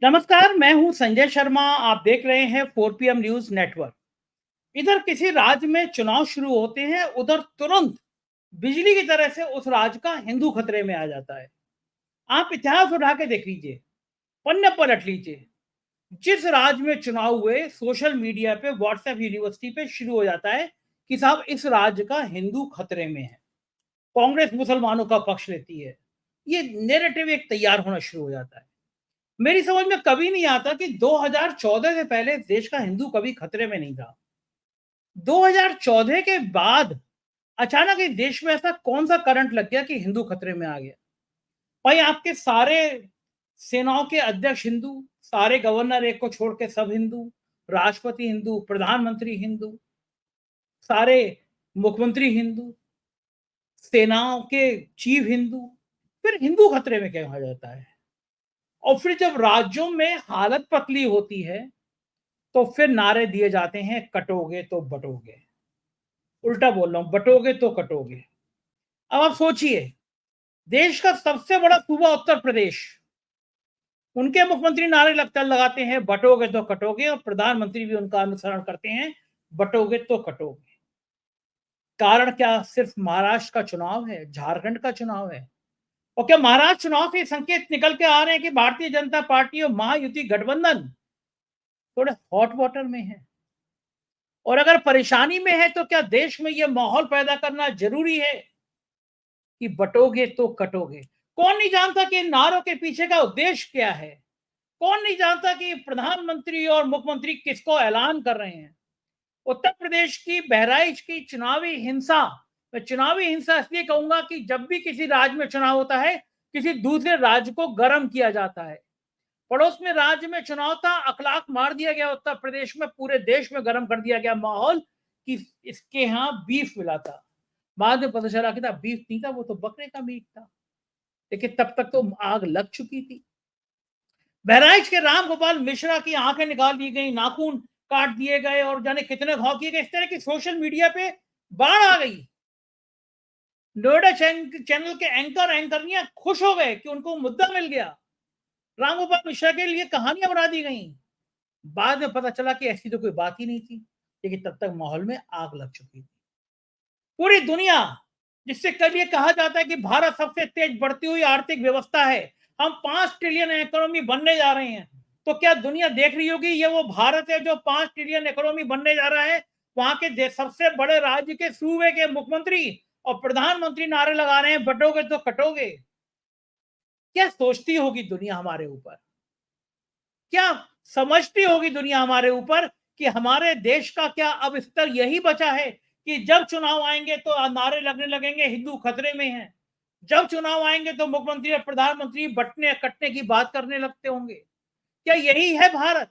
नमस्कार, मैं हूं संजय शर्मा। आप देख रहे हैं 4 PM न्यूज नेटवर्क। इधर किसी राज्य में चुनाव शुरू होते हैं, उधर तुरंत बिजली की तरह से उस राज्य का हिंदू खतरे में आ जाता है। आप इतिहास उठा के देख लीजिए, पन्ने पलट लीजिए। जिस राज्य में चुनाव हुए, सोशल मीडिया पे, व्हाट्सएप यूनिवर्सिटी पे शुरू हो जाता है कि साहब इस राज्य का हिंदू खतरे में है। कांग्रेस मुसलमानों का पक्ष लेती है। ये नेरेटिव एक तैयार होना शुरू हो जाता है। मेरी समझ में कभी नहीं आता कि 2014 से पहले देश का हिंदू कभी खतरे में नहीं था। 2014 के बाद अचानक इस देश में ऐसा कौन सा करंट लग गया कि हिंदू खतरे में आ गया। भाई, आपके सारे सेनाओं के अध्यक्ष हिंदू, सारे गवर्नर एक को छोड़ के सब हिंदू, राष्ट्रपति हिंदू, प्रधानमंत्री हिंदू, सारे मुख्यमंत्री हिंदू, सेनाओं के चीफ हिंदू। फिर हिंदू खतरे में क्या कहा जाता है? और फिर जब राज्यों में हालत पतली होती है तो फिर नारे दिए जाते हैं, कटोगे तो बटोगे। उल्टा बोल रहा हूं, बटोगे तो कटोगे। अब आप सोचिए, देश का सबसे बड़ा सूबा उत्तर प्रदेश, उनके मुख्यमंत्री नारे लगाते हैं, बटोगे तो कटोगे, और प्रधानमंत्री भी उनका अनुसरण करते हैं, बटोगे तो कटोगे। कारण क्या? सिर्फ महाराष्ट्र का चुनाव है, झारखंड का चुनाव है? और क्या महाराष्ट्र चुनाव से संकेत निकल के आ रहे हैं कि भारतीय जनता पार्टी और महायुति गठबंधन थोड़े हॉट वाटर में है? और अगर परेशानी में है तो क्या देश में यह माहौल पैदा करना जरूरी है कि बटोगे तो कटोगे? कौन नहीं जानता कि इन नारों के पीछे का उद्देश्य क्या है? कौन नहीं जानता कि प्रधानमंत्री और मुख्यमंत्री किसको ऐलान कर रहे हैं? उत्तर प्रदेश की बहराइच की चुनावी हिंसा, मैं चुनावी हिंसा इसलिए कहूंगा कि जब भी किसी राज्य में चुनाव होता है, किसी दूसरे राज्य को गर्म किया जाता है। पड़ोस में राज्य में चुनाव था, अखलाक मार दिया गया। उत्तर प्रदेश में पूरे देश में गर्म कर दिया गया माहौल कि इसके यहाँ बीफ मिला था। बाद में पता चला कि था बीफ नहीं था, वो तो बकरे का मीट था। लेकिन तब तक तो आग लग चुकी थी। बहराइच के राम गोपाल मिश्रा की आंखें निकाल दी गई, नाखून काट दिए गए और जाने कितने घाव किए गए। इस तरह की सोशल मीडिया पे बाढ़ आ गई। नोएडा चैनल के एंकरियां खुश हो गए कि उनको मुद्दा मिल गया। राम गोपाल मिश्रा के लिए कहानियां बना दी गई। बाद में पता चला कि ऐसी तो कोई बात ही नहीं थी, लेकिन तब तक माहौल में आग लग चुकी थी। पूरी दुनिया, जिससे कल ये कहा जाता है कि भारत सबसे तेज बढ़ती हुई आर्थिक व्यवस्था है, हम 5 ट्रिलियन इकोनॉमी बनने जा रहे हैं, तो क्या दुनिया देख रही होगी ये वो भारत है जो 5 ट्रिलियन इकोनॉमी बनने जा रहा है? वहां के सबसे बड़े राज्य के सूबे के मुख्यमंत्री और प्रधानमंत्री नारे लगा रहे हैं, बटोगे तो कटोगे। क्या सोचती होगी दुनिया हमारे ऊपर? क्या समझती होगी दुनिया हमारे ऊपर कि हमारे देश का क्या अब स्तर यही बचा है कि जब चुनाव आएंगे तो नारे लगने लगेंगे, हिंदू खतरे में हैं? जब चुनाव आएंगे तो मुख्यमंत्री और प्रधानमंत्री बटने कटने की बात करने लगते होंगे? क्या यही है भारत?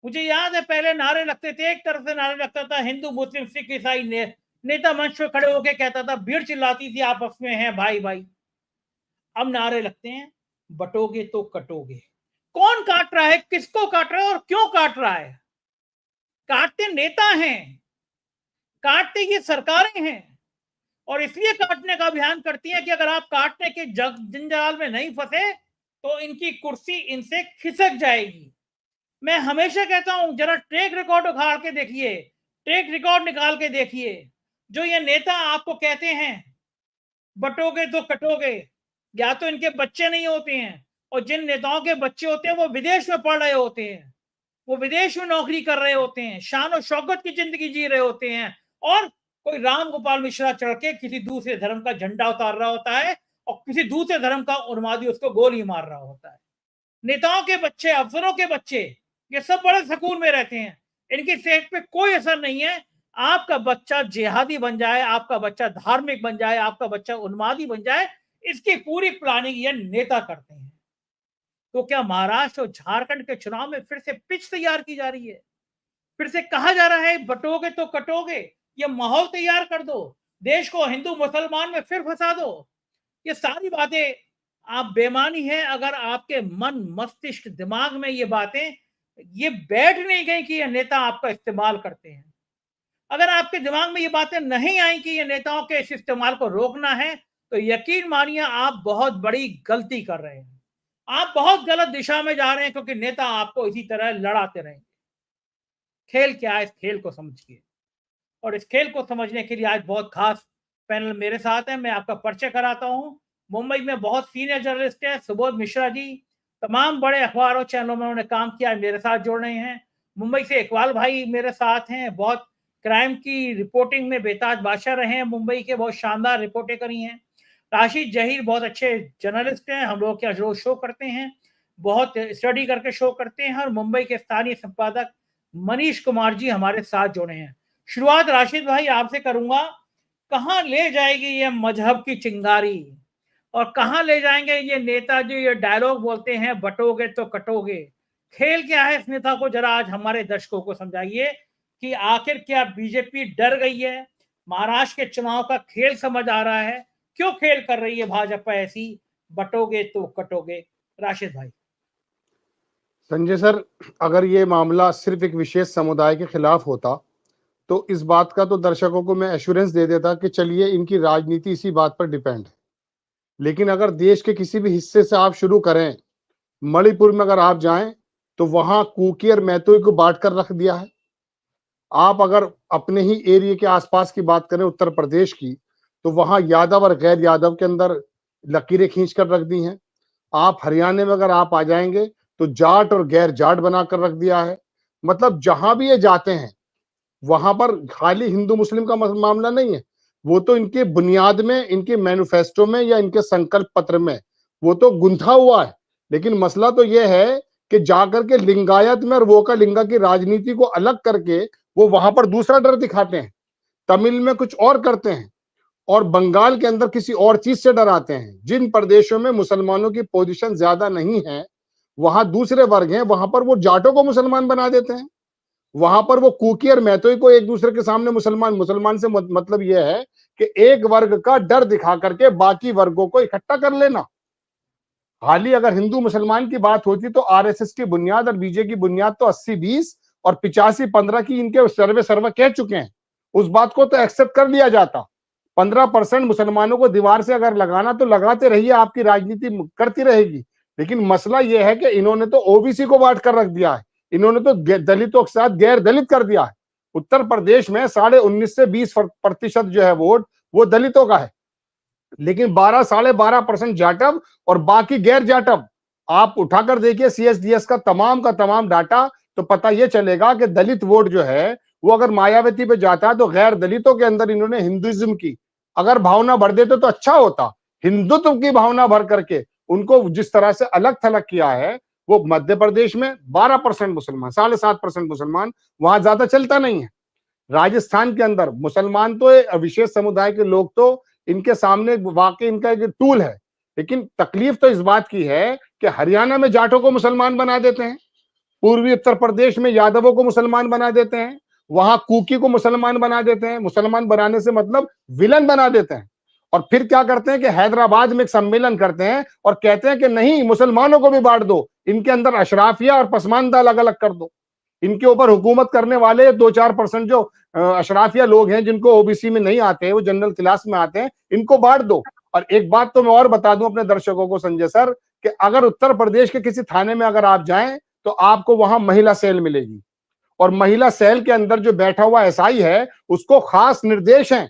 मुझे याद है पहले नारे लगते थे, एक तरफ से नारे लगता था हिंदू मुस्लिम सिख ईसाई, नेता मंच पे खड़े होकर कहता था, भीड़ चिल्लाती थी आपस में, है भाई भाई। अब नारे लगते हैं, बटोगे तो कटोगे। कौन काट रहा है, किसको काट रहा है और क्यों काट रहा है? काटते नेता हैं, काटते ये सरकारें हैं। और इसलिए काटने का अभियान करती हैं कि अगर आप काटने के जंजाल में नहीं फंसे तो इनकी कुर्सी इनसे खिसक जाएगी। मैं हमेशा कहता हूं, जरा ट्रैक रिकॉर्ड उखाड़ के देखिए, ट्रैक रिकॉर्ड निकाल के देखिए। जो ये नेता आपको कहते हैं बटोगे तो कटोगे, या तो इनके बच्चे नहीं होते हैं, और जिन नेताओं के बच्चे होते हैं वो विदेश में पढ़ रहे होते हैं, वो विदेश में नौकरी कर रहे होते हैं, शान और शौकत की जिंदगी जी रहे होते हैं, और कोई राम गोपाल मिश्रा चढ़ के किसी दूसरे धर्म का झंडा उतार रहा होता है और किसी दूसरे धर्म का उन्मादी उसको गोली मार रहा होता है। नेताओं के बच्चे, अफसरों के बच्चे, ये सब बड़े सुकून में रहते हैं, इनकी सेहत पे कोई असर नहीं है। आपका बच्चा जिहादी बन जाए, आपका बच्चा धार्मिक बन जाए, आपका बच्चा उन्मादी बन जाए, इसकी पूरी प्लानिंग ये नेता करते हैं। तो क्या महाराष्ट्र और झारखंड के चुनाव में फिर से पिच तैयार की जा रही है? फिर से कहा जा रहा है बटोगे तो कटोगे? ये माहौल तैयार कर दो, देश को हिंदू मुसलमान में फिर फंसा दो। ये सारी बातें आप बेमानी है। अगर आपके मन मस्तिष्क दिमाग में ये बातें ये बैठ नहीं गई कि ये नेता आपका इस्तेमाल करते हैं, अगर आपके दिमाग में ये बातें नहीं आई कि ये नेताओं के इस इस्तेमाल को रोकना है, तो यकीन मानिए आप बहुत बड़ी गलती कर रहे हैं। आप बहुत गलत दिशा में जा रहे हैं, क्योंकि नेता आपको इसी तरह लड़ाते रहेंगे। खेल क्या है, इस खेल को समझिए। और इस खेल को समझने के लिए आज बहुत खास पैनल मेरे साथ है। मैं आपका परिचय कराता हूँ। मुंबई में बहुत सीनियर जर्नलिस्ट है सुबोध मिश्रा जी। तमाम बड़े अखबारों चैनलों में उन्होंने काम किया है, मेरे साथ जुड़ रहे हैं। मुंबई से इकबाल भाई मेरे साथ हैं, बहुत क्राइम की रिपोर्टिंग में बेताज बादशाह रहे हैं, मुंबई के बहुत शानदार रिपोर्टें करी हैं। राशिद जहीर बहुत अच्छे जर्नलिस्ट हैं, हम लोग क्या रोज शो करते हैं, बहुत स्टडी करके शो करते हैं। और मुंबई के स्थानीय संपादक मनीष कुमार जी हमारे साथ जुड़े हैं। शुरुआत राशिद भाई आपसे करूंगा। कहां ले जाएगी ये मजहब की चिंगारी, और कहां ले जाएंगे ये नेता जो ये डायलॉग बोलते हैं, बटोगे तो कटोगे? खेल क्या है इस नेता को जरा आज हमारे दर्शकों को समझाइए कि आखिर क्या बीजेपी डर गई है, महाराष्ट्र के चुनाव का खेल समझ आ रहा है, क्यों खेल कर रही है भाजपा ऐसी, बटोगे तो कटोगे? राशिद भाई। संजय सर, अगर ये मामला सिर्फ एक विशेष समुदाय के खिलाफ होता तो इस बात का तो दर्शकों को मैं एश्योरेंस दे देता कि चलिए इनकी राजनीति इसी बात पर डिपेंड है। लेकिन अगर देश के किसी भी हिस्से से आप शुरू करें, मणिपुर में अगर आप जाएं तो वहां कुकी और मैतोई को बांट कर रख दिया है। आप अगर अपने ही एरिया के आसपास की बात करें, उत्तर प्रदेश की, तो वहां यादव और गैर यादव के अंदर लकीरें खींच कर रख दी हैं। आप हरियाणा में अगर आप आ जाएंगे तो जाट और गैर जाट बनाकर रख दिया है। मतलब जहां भी ये जाते हैं वहां पर खाली हिंदू मुस्लिम का मामला नहीं है, वो तो इनके बुनियाद में, इनके मैनिफेस्टो में या इनके संकल्प पत्र में वो तो गुंथा हुआ है। लेकिन मसला तो यह है कि जाकर के लिंगायत में और वो का लिंगा की राजनीति को अलग करके वो वहां पर दूसरा डर दिखाते हैं, तमिल में कुछ और करते हैं और बंगाल के अंदर किसी और चीज से डराते हैं। जिन प्रदेशों में मुसलमानों की पोजीशन ज्यादा नहीं है वहां दूसरे वर्ग हैं, वहां पर वो जाटों को मुसलमान बना देते हैं। वहां पर वो कुकी और मैतोई को एक दूसरे के सामने मुसलमान, मुसलमान से मतलब यह है कि एक वर्ग का डर दिखा करके बाकी वर्गों को इकट्ठा कर लेना। हाल ही अगर हिंदू मुसलमान की बात होती तो आरएसएस की बुनियाद और बीजेपी की बुनियाद तो 80-20 और 85-15 की इनके सर्वे कह चुके हैं। उस बात को तो एक्सेप्ट कर लिया जाता। 15% मुसलमानों को दीवार से अगर लगाना तो लगाते रहिए, आपकी राजनीति करती रहेगी। लेकिन मसला यह है कि इन्होंने तो ओबीसी को बांट कर रख दिया है, इन्होंने तो दलितों के साथ गैर दलित कर दिया है। उत्तर प्रदेश में 19.5 से 20% जो है वोट वो दलितों का है, लेकिन 12-12.5% जाटव और बाकी गैर जाटव। आप उठाकर देखिए सीएसडीएस का तमाम डाटा, तो पता यह चलेगा कि दलित वोट जो है वो अगर मायावती पे जाता है तो गैर दलितों के अंदर इन्होंने हिंदुइज्म की अगर भावना भर देते तो अच्छा होता। हिंदुत्व की भावना भर करके उनको जिस तरह से अलग थलग किया है, वो मध्य प्रदेश में 12% मुसलमान, 7.5% मुसलमान, वहां ज्यादा चलता नहीं है। राजस्थान के अंदर मुसलमान तो विशेष समुदाय के लोग तो इनके सामने वाकई इनका एक टूल है। लेकिन तकलीफ तो इस बात की है कि हरियाणा में जाटों को मुसलमान बना देते हैं, पूर्वी उत्तर प्रदेश में यादवों को मुसलमान बना देते हैं, वहां कुकी को मुसलमान बना देते हैं। मुसलमान बनाने से मतलब विलन बना देते हैं। और फिर क्या करते हैं कि हैदराबाद में एक सम्मेलन करते हैं और कहते हैं कि नहीं, मुसलमानों को भी बांट दो, इनके अंदर अशराफिया और पसमानदा अलग अलग कर दो। इनके ऊपर हुकूमत करने वाले 2-4% जो अशराफिया लोग हैं जिनको ओबीसी में नहीं आते, वो जनरल क्लास में आते हैं, इनको बांट दो। और एक बात तो मैं और बता दूं अपने दर्शकों को संजय सर, कि अगर उत्तर प्रदेश के किसी थाने में अगर आप जाएं तो आपको वहां महिला सेल मिलेगी, और महिला सेल के अंदर जो बैठा हुआ एसआई है उसको खास निर्देश है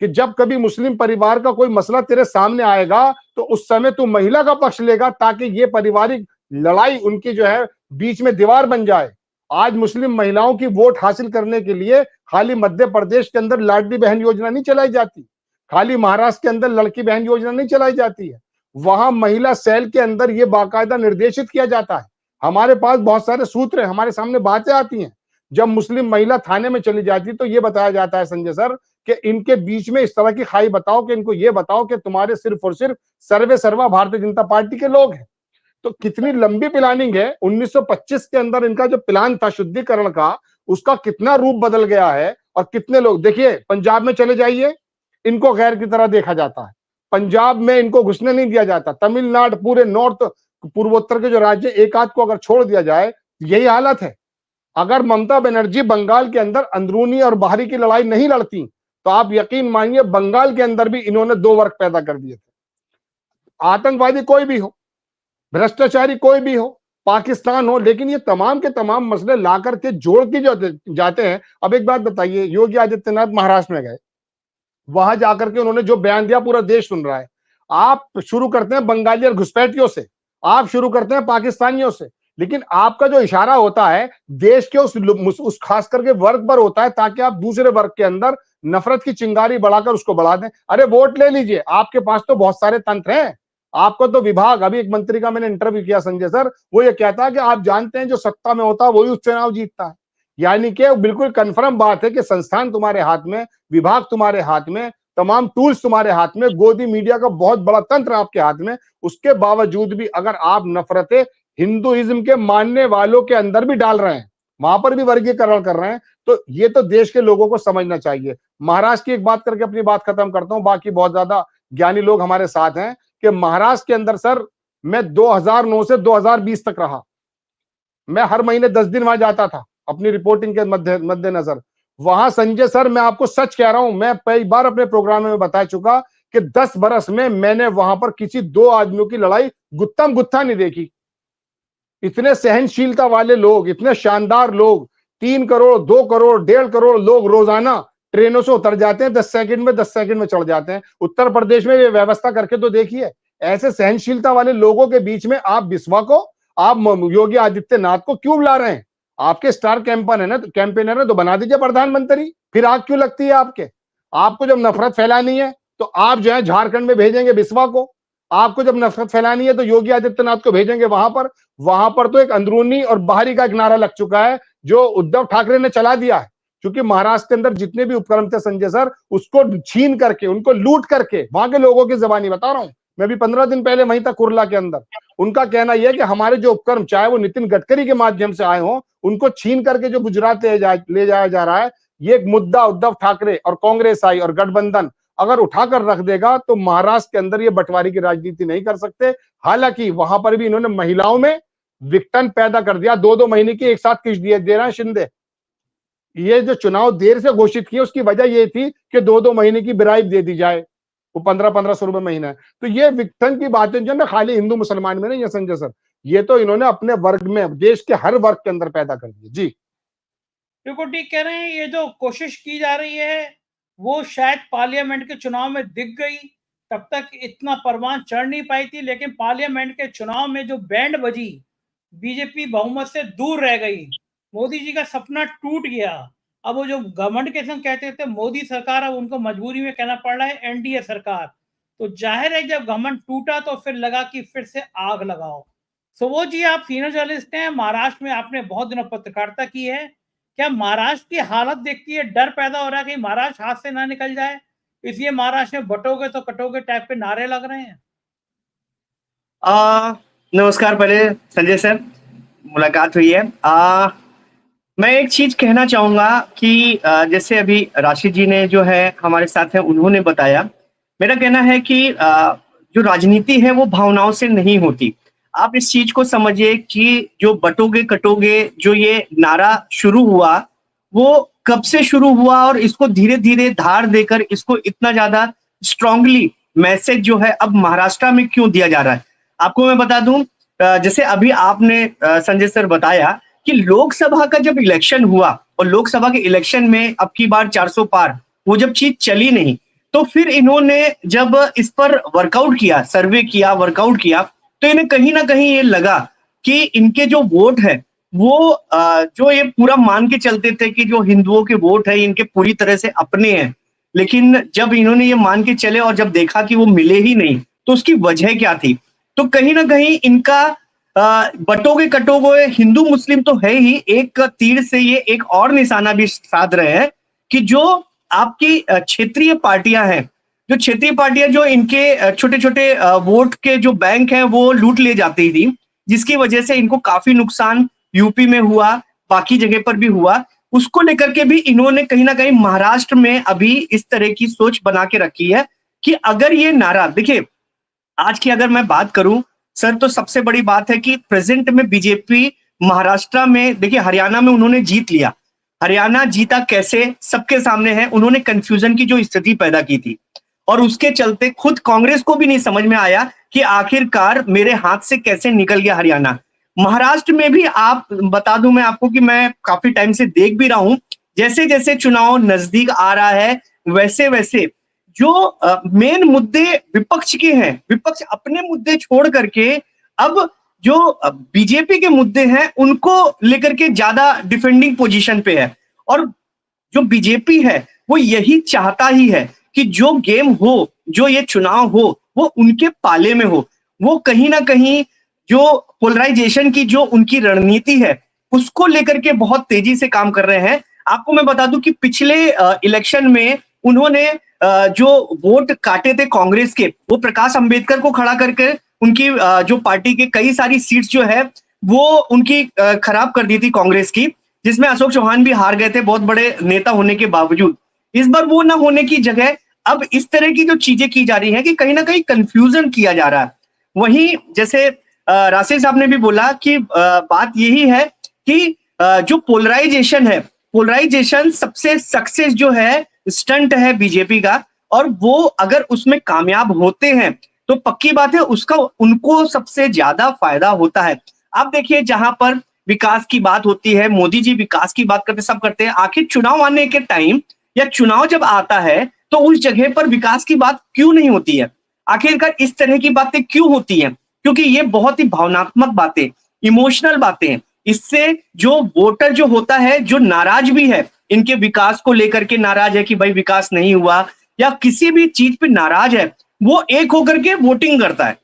कि जब कभी मुस्लिम परिवार का कोई मसला तेरे सामने आएगा तो उस समय तू महिला का पक्ष लेगा, ताकि ये पारिवारिक लड़ाई उनकी जो है बीच में दीवार बन जाए। आज मुस्लिम महिलाओं की वोट हासिल करने के लिए खाली मध्य प्रदेश के अंदर लाडली बहन योजना नहीं चलाई जाती, खाली महाराष्ट्र के अंदर लड़की बहन योजना नहीं चलाई जाती है, वहां महिला सेल के अंदर यह बाकायदा निर्देशित किया जाता है। हमारे पास बहुत सारे सूत्र हैं, हमारे सामने बातें आती हैं। जब मुस्लिम महिला थाने में चली जाती है तो यह बताया जाता है संजय सर कि इनके बीच में इस तरह की खाई बताओ कि इनको यह बताओ कि तुम्हारे सिर्फ और सिर्फ सर्वे सर्वा भारतीय जनता पार्टी के लोग हैं। तो कितनी लंबी प्लानिंग है। 1925 के अंदर इनका जो प्लान था शुद्धिकरण का, उसका कितना रूप बदल गया है। और कितने लोग, देखिए पंजाब में चले जाइए, इनको गैर की तरह देखा जाता है, पंजाब में इनको घुसने नहीं दिया जाता। तमिलनाडु, पूरे नॉर्थ पूर्वोत्तर के जो राज्य, एक आध को अगर छोड़ दिया जाए, यही हालत है। अगर ममता बनर्जी बंगाल के अंदर अंदरूनी और बाहरी की लड़ाई नहीं लड़ती तो आप यकीन मानिए बंगाल के अंदर भी इन्होंने दो वर्ग पैदा कर दिए थे। आतंकवादी कोई भी हो, भ्रष्टाचारी कोई भी हो, पाकिस्तान हो, लेकिन ये तमाम के तमाम मसले ला करके जोड़ के जो जाते हैं। अब एक बात बताइए, योगी आदित्यनाथ महाराष्ट्र में गए, वहां जाकर के उन्होंने जो बयान दिया पूरा देश सुन रहा है। आप शुरू करते हैं बंगाली और घुसपैठियों से, आप शुरू करते हैं पाकिस्तानियों से, लेकिन आपका जो इशारा होता है देश के उस खास करके वर्ग पर होता है, ताकि आप दूसरे वर्ग के अंदर नफरत की चिंगारी बढ़ाकर उसको बढ़ा दें। अरे वोट ले लीजिए, आपके पास तो बहुत सारे तंत्र हैं, आपको तो विभाग, अभी एक मंत्री का मैंने इंटरव्यू किया संजय सर, वो ये कहता है कि आप जानते हैं जो सत्ता में होता है वही उस चुनाव जीतता है। यानी कि बिल्कुल कंफर्म बात है कि संस्थान तुम्हारे हाथ में, विभाग तुम्हारे हाथ में, तमाम टूल्स तुम्हारे हाथ में, गोदी मीडिया का बहुत बड़ा तंत्र आपके हाथ में, उसके बावजूद भी अगर आप नफरतें हिंदुइज्म के मानने वालों के अंदर भी डाल रहे हैं, वहां पर भी वर्गीकरण कर रहे हैं, तो ये तो देश के लोगों को समझना चाहिए। महाराष्ट्र की एक बात करके अपनी बात खत्म करता हूं, बाकी बहुत ज्यादा ज्ञानी लोग हमारे साथ हैं कि महाराष्ट्र के अंदर सर मैं 2009 से 2020 तक रहा, मैं हर महीने 10 दिन वहां जाता था अपनी रिपोर्टिंग के मद्देनजर। वहां संजय सर मैं आपको सच कह रहा हूं, मैं कई बार अपने प्रोग्राम में बता चुका कि 10 बरस में मैंने वहां पर किसी दो आदमियों की लड़ाई गुत्थम गुत्था नहीं देखी। इतने सहनशीलता वाले लोग, इतने शानदार लोग, 3 करोड़ 2 करोड़ 1.5 करोड़ लोग रोजाना ट्रेनों से उतर जाते हैं, 10 सेकंड में 10 सेकंड में चढ़ जाते हैं। उत्तर प्रदेश में ये व्यवस्था करके तो देखिए। ऐसे सहनशीलता वाले लोगों के बीच में आप बिस्वा को, आप योगी आदित्यनाथ को क्यों बुला रहे हैं? आपके स्टार कैंपेनर है तो बना दीजिए प्रधानमंत्री, फिर आग क्यों लगती है आपके? आपको जब नफरत फैलानी है तो आप जो है झारखंड में भेजेंगे बिस्वा को, आपको जब नफरत फैलानी है तो योगी आदित्यनाथ को भेजेंगे वहां पर तो एक अंदरूनी और बाहरी का एक नारा लग चुका है जो उद्धव ठाकरे ने चला दिया है। क्योंकि महाराष्ट्र के अंदर जितने भी उपक्रम थे संजय सर, उसको छीन करके, उनको लूट करके, वहां के लोगों की जबानी बता रहा हूं, मैं भी 15 दिन पहले वहीं था कुर्ला के अंदर, उनका कहना यह है कि हमारे जो उपक्रम, चाहे वो नितिन गडकरी के माध्यम से आए हों, उनको छीन करके जो गुजरात ले जाया जा रहा है, ये एक मुद्दा उद्धव ठाकरे और कांग्रेस आई और गठबंधन अगर उठाकर रख देगा तो महाराष्ट्र के अंदर ये बंटवारे की राजनीति नहीं कर सकते। हालांकि वहां पर भी इन्होंने महिलाओं में विघटन पैदा कर दिया, 2-2 महीने की एक साथ किस्त दे रहे हैं शिंदे। ये जो चुनाव देर से घोषित किए उसकी वजह ये थी कि 2-2 महीने की ब्राइब दे दी जाए, वो 1500 रुपए महीना है। तो ये विघटन की बातें जो ना खाली हिंदू मुसलमान में नहीं है संजय सर, ये तो इन्होंने अपने वर्ग में, देश के हर वर्ग के अंदर पैदा कर दिया। जी बिल्कुल ठीक कह रहे हैं। ये जो कोशिश की जा रही है वो शायद पार्लियामेंट के चुनाव में दिख गई, तब तक इतना परवान चढ़ नहीं पाई थी, लेकिन पार्लियामेंट के चुनाव में जो बैंड बजी, बीजेपी बहुमत से दूर रह गई, मोदी जी का सपना टूट गया। अब वो जो घमंड के संग कहते थे मोदी सरकार, अब उनको मजबूरी में कहना पड़ रहा है एनडीए सरकार। तो जाहिर है जब घमंड टूटा तो फिर लगा कि फिर से आग लगाओ। सुबोध जी, आप सीनियर जर्नलिस्ट हैं, महाराष्ट्र में आपने बहुत दिनों पत्रकारिता की है। क्या महाराष्ट्र की हालत देखती है डर पैदा हो रहा है कि महाराष्ट्र हाथ से ना निकल जाए, इसलिए महाराष्ट्र में बटोगे तो कटोगे टाइप के नारे लग रहे हैं? नमस्कार। पहले संजय सर, मुलाकात हुई है। मैं एक चीज कहना चाहूंगा कि जैसे अभी राशि जी ने जो है हमारे साथ हैं, उन्होंने बताया, मेरा कहना है कि जो राजनीति है वो भावनाओं से नहीं होती। आप इस चीज को समझिए कि जो बटोगे कटोगे जो ये नारा शुरू हुआ, वो कब से शुरू हुआ और इसको धीरे धीरे धार देकर इसको इतना ज्यादा स्ट्रांगली मैसेज जो है अब महाराष्ट्र में क्यों दिया जा रहा है। आपको मैं बता दूं, जैसे अभी आपने संजय सर बताया कि लोकसभा का जब इलेक्शन हुआ और लोकसभा के इलेक्शन में अब की बार 400 पार, वो जब चीज चली नहीं, तो फिर इन्होंने जब इस पर वर्कआउट किया, सर्वे किया, वर्कआउट किया, तो इन्हें कहीं ना कहीं ये लगा कि इनके जो वोट है वो जो ये पूरा मान के चलते थे कि जो हिंदुओं के वोट है इनके पूरी तरह से अपने हैं, लेकिन जब इन्होंने ये मान के चले और जब देखा कि वो मिले ही नहीं, तो उसकी वजह क्या थी। तो कहीं ना कहीं इनका बटोगे कटोगे हिंदू मुस्लिम तो है ही, एक तीर से ये एक और निशाना भी साध रहे हैं कि जो आपकी क्षेत्रीय पार्टियां हैं, जो क्षेत्रीय पार्टियां जो इनके छोटे छोटे वोट के जो बैंक हैं वो लूट ले जाती थी, जिसकी वजह से इनको काफी नुकसान यूपी में हुआ, बाकी जगह पर भी हुआ। उसको लेकर के भी इन्होंने कहीं ना कहीं महाराष्ट्र में अभी इस तरह की सोच बना के रखी है कि अगर ये नारा, देखिए आज की अगर मैं बात करूं सर, तो सबसे बड़ी बात है कि प्रेजेंट में बीजेपी महाराष्ट्र में, देखिए हरियाणा में उन्होंने जीत लिया। हरियाणा जीता कैसे, सबके सामने है। उन्होंने कंफ्यूजन की जो स्थिति पैदा की थी और उसके चलते खुद कांग्रेस को भी नहीं समझ में आया कि आखिरकार मेरे हाथ से कैसे निकल गया हरियाणा। महाराष्ट्र में भी आप बता दूं मैं आपको कि मैं काफी टाइम से देख भी रहा हूं, जैसे जैसे चुनाव नजदीक आ रहा है वैसे वैसे जो मेन मुद्दे विपक्ष के हैं, विपक्ष अपने मुद्दे छोड़ करके अब जो बीजेपी के मुद्दे हैं उनको लेकर के ज्यादा डिफेंडिंग पोजीशन पे है। और जो बीजेपी है वो यही चाहता ही है कि जो गेम हो, जो ये चुनाव हो, वो उनके पाले में हो। वो कहीं ना कहीं जो पोलराइजेशन की जो उनकी रणनीति है उसको लेकर के बहुत तेजी से काम कर रहे हैं। आपको मैं बता दूं कि पिछले इलेक्शन में उन्होंने जो वोट काटे थे कांग्रेस के, वो प्रकाश अंबेडकर को खड़ा करके उनकी जो पार्टी के कई सारी सीट्स जो है वो उनकी खराब कर दी थी कांग्रेस की, जिसमें अशोक चौहान भी हार गए थे बहुत बड़े नेता होने के बावजूद। इस बार वो ना होने की जगह अब इस तरह की जो चीजें की जा रही है कि कहीं ना कहीं कंफ्यूजन किया जा रहा है। वहीं जैसे राशि साहब ने भी बोला कि बात यही है कि जो पोलराइजेशन है, पोलराइजेशन सबसे सक्सेस जो है स्टंट है बीजेपी का, और वो अगर उसमें कामयाब होते हैं तो पक्की बात है उसका उनको सबसे ज्यादा फायदा होता है। आप देखिए जहां पर विकास की बात होती है, मोदी जी विकास की बात करते सब करते हैं, आखिर चुनाव आने के टाइम या चुनाव जब आता है तो उस जगह पर विकास की बात क्यों नहीं होती है? आखिरकार इस तरह की बातें क्यों होती हैं? क्योंकि ये बहुत ही भावनात्मक बातें, इमोशनल बातें हैं। इससे जो वोटर जो होता है, जो नाराज भी है, इनके विकास को लेकर के नाराज है कि भाई विकास नहीं हुआ या किसी भी चीज पे नाराज है, वो एक होकर के वोटिंग करता है।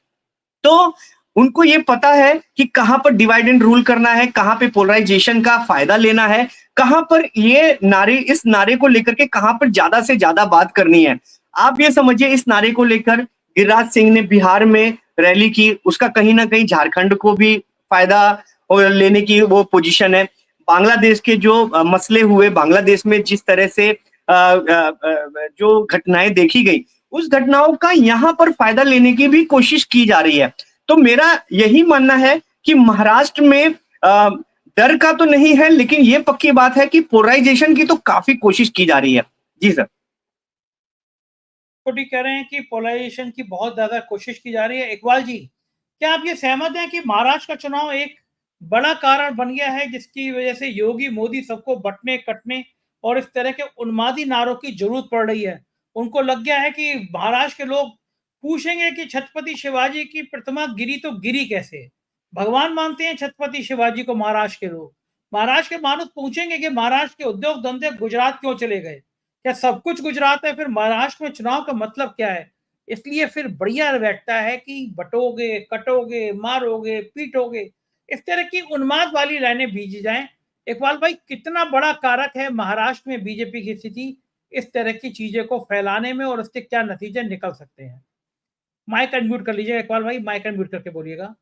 तो उनको ये पता है कि कहां पर डिवाइड एंड रूल करना है, कहां पे पोलराइजेशन का फायदा लेना है, कहां पर ये नारे, इस नारे को लेकर के कहां पर ज्यादा से ज्यादा बात करनी है। आप ये समझिए इस नारे को लेकर गिरिराज सिंह ने बिहार में रैली की, उसका कहीं ना कहीं झारखंड को भी फायदा लेने की वो पोजीशन है। बांग्लादेश के जो मसले हुए, बांग्लादेश में जिस तरह से जो घटनाएं देखी गई, उस घटनाओं का यहाँ पर फायदा लेने की भी कोशिश की जा रही है। तो मेरा यही मानना है कि महाराष्ट्र में डर का तो नहीं है, लेकिन ये पक्की बात है कि पोलराइजेशन की तो काफी कोशिश की जा रही है। जी सर। छोटी कह रहे हैं कि पोलराइजेशन की बहुत ज्यादा कोशिश की जा रही है। इकबाल जी, क्या आप ये सहमत हैं कि महाराष्ट्र का चुनाव एक बड़ा कारण बन गया है जिसकी वजह से योगी मोदी सबको बंटने कटने और इस तरह के उन्मादी नारों की जरूरत पड़ रही है? उनको लग गया है कि महाराष्ट्र के लोग पूछेंगे कि छत्रपति शिवाजी की प्रतिमा गिरी तो गिरी कैसे? भगवान मानते हैं छत्रपति शिवाजी को महाराष्ट्र के लोग। महाराष्ट्र के मानुस पूछेंगे कि महाराष्ट्र के उद्योग धंधे गुजरात क्यों चले गए? क्या सब कुछ गुजरात है? फिर महाराष्ट्र में चुनाव का मतलब क्या है? इसलिए फिर बढ़िया बैठता है कि बटोगे, कटोगे, मारोगे, पीटोगे, इस तरह की उन्माद वाली लाइनें बीजी जाएं। इकबाल भाई, कितना बड़ा कारक है महाराष्ट्र में बीजेपी की स्थिति इस तरह की चीजें को फैलाने में, और उसके क्या नतीजे निकल सकते हैं? माइक अनम्यूट कर लीजिएगा इकबाल भाई, माइक अनम्यूट करके बोलिएगा।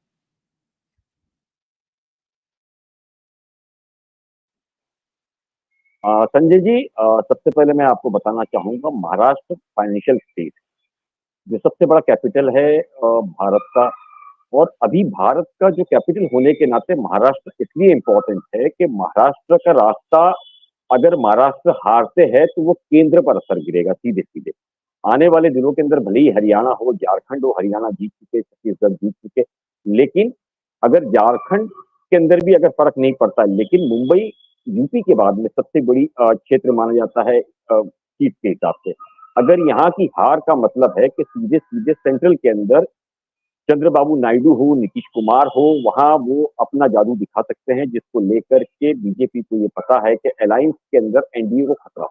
संजय जी, सबसे पहले मैं आपको बताना चाहूंगा, महाराष्ट्र फाइनेंशियल स्टेट जो सबसे बड़ा कैपिटल है भारत का, और अभी भारत का जो कैपिटल होने के नाते महाराष्ट्र इसलिए इम्पोर्टेंट है कि महाराष्ट्र का रास्ता, अगर महाराष्ट्र हारते हैं तो वो केंद्र पर असर गिरेगा सीधे सीधे। आने वाले दिनों के अंदर भले ही हरियाणा हो, झारखंड हो, हरियाणा जीत चुके, छत्तीसगढ़ जीत चुके, लेकिन अगर झारखंड के अंदर भी अगर फर्क नहीं पड़ता, लेकिन मुंबई यूपी के बाद में सबसे बड़ी क्षेत्र माना जाता है सीट के हिसाब से। अगर यहाँ की हार का मतलब है कि सीधे सीधे सेंट्रल के अंदर चंद्रबाबू नायडू हो, नीतीश कुमार हो, वहां वो अपना जादू दिखा सकते हैं, जिसको लेकर के बीजेपी को ये पता है कि अलायंस के अंदर एनडीए को खतरा हो।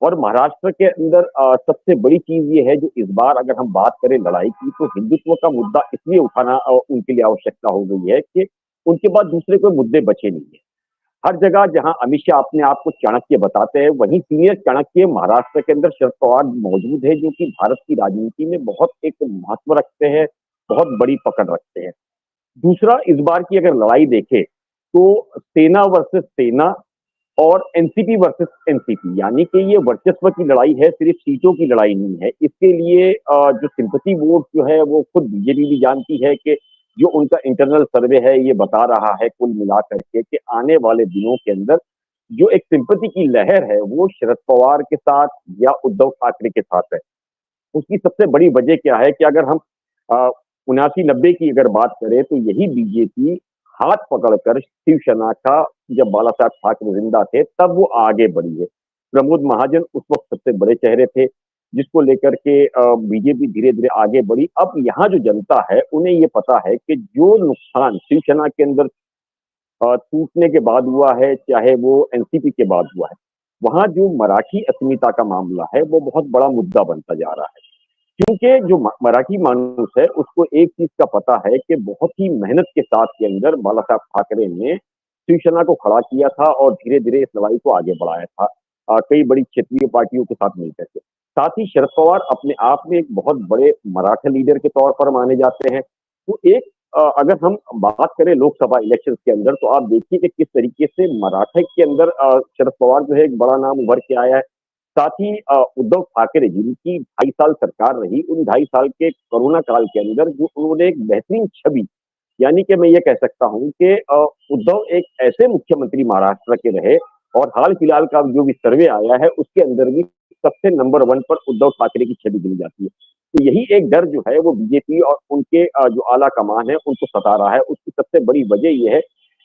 और महाराष्ट्र के अंदर सबसे बड़ी चीज ये है, जो इस बार अगर हम बात करें लड़ाई की, तो हिंदुत्व का मुद्दा इसलिए उठाना उनके लिए आवश्यकता हो गई है कि उनके पास दूसरे कोई मुद्दे बचे नहीं है। हर जगह जहां अमित शाह अपने आप को चाणक्य बताते हैं, वहीं सीनियर चाणक्य महाराष्ट्र के अंदर शरद पवार मौजूद है, जो कि भारत की राजनीति में बहुत एक महत्व रखते हैं, बहुत बड़ी पकड़ रखते हैं। दूसरा, इस बार की अगर लड़ाई देखें तो सेना वर्सेस सेना और एनसीपी वर्सेस एनसीपी, यानी कि ये वर्चस्व की लड़ाई है, सिर्फ सीटों की लड़ाई नहीं है। इसके लिए जो सिंपैथी वोट जो है वो खुद बीजेपी भी जानती है कि जो उनका इंटरनल सर्वे है ये बता रहा है कुल मिलाकर के कि आने वाले दिनों के अंदर जो एक सिंपैथी की लहर है वो शरद पवार के साथ या उद्धव ठाकरे के साथ है। उसकी सबसे बड़ी वजह क्या है कि अगर हम 79-90 की अगर बात करें तो यही बीजेपी हाथ पकड़कर शिवसेना का, जब बाला साहब ठाकरे जिंदा थे तब वो आगे बढ़ी है। प्रमोद महाजन उस वक्त सबसे बड़े चेहरे थे, जिसको लेकर के बीजेपी धीरे धीरे आगे बढ़ी। अब यहाँ जो जनता है उन्हें ये पता है कि जो नुकसान शिवसेना के अंदर टूटने के बाद हुआ है, चाहे वो एनसीपी के बाद हुआ है, वहां जो मराठी अस्मिता का मामला है वो बहुत बड़ा मुद्दा बनता जा रहा है। क्योंकि जो मराठी मानुस है उसको एक चीज का पता है कि बहुत ही मेहनत के साथ के अंदर बाला साहब ठाकरे ने शिवसेना को खड़ा किया था और धीरे धीरे इस लड़ाई को आगे बढ़ाया था, कई बड़ी क्षेत्रीय पार्टियों के साथ मिलकर के। साथ ही शरद पवार अपने आप में एक बहुत बड़े मराठा लीडर के तौर पर माने जाते हैं। तो एक अगर हम बात करें लोकसभा इलेक्शन के अंदर, तो आप देखिए कि किस तरीके से मराठा के अंदर शरद पवार जो है एक बड़ा नाम उभर के आया है। साथ ही उद्धव ठाकरे जिनकी 2.5 साल सरकार रही, उन 2.5 साल के कोरोना काल के अंदर जो उन्होंने एक बेहतरीन छवि, यानी कि मैं ये कह सकता हूँ कि उद्धव एक ऐसे मुख्यमंत्री महाराष्ट्र के रहे, और हाल फिलहाल का जो भी सर्वे आया है उसके अंदर भी सबसे नंबर 1 पर उद्धव ठाकरे की छवि गिनी जाती है। तो यही एक डर जो है वो बीजेपी और उनके जो आला कमान है उनको सता रहा है। उसकी सबसे बड़ी वजह यह है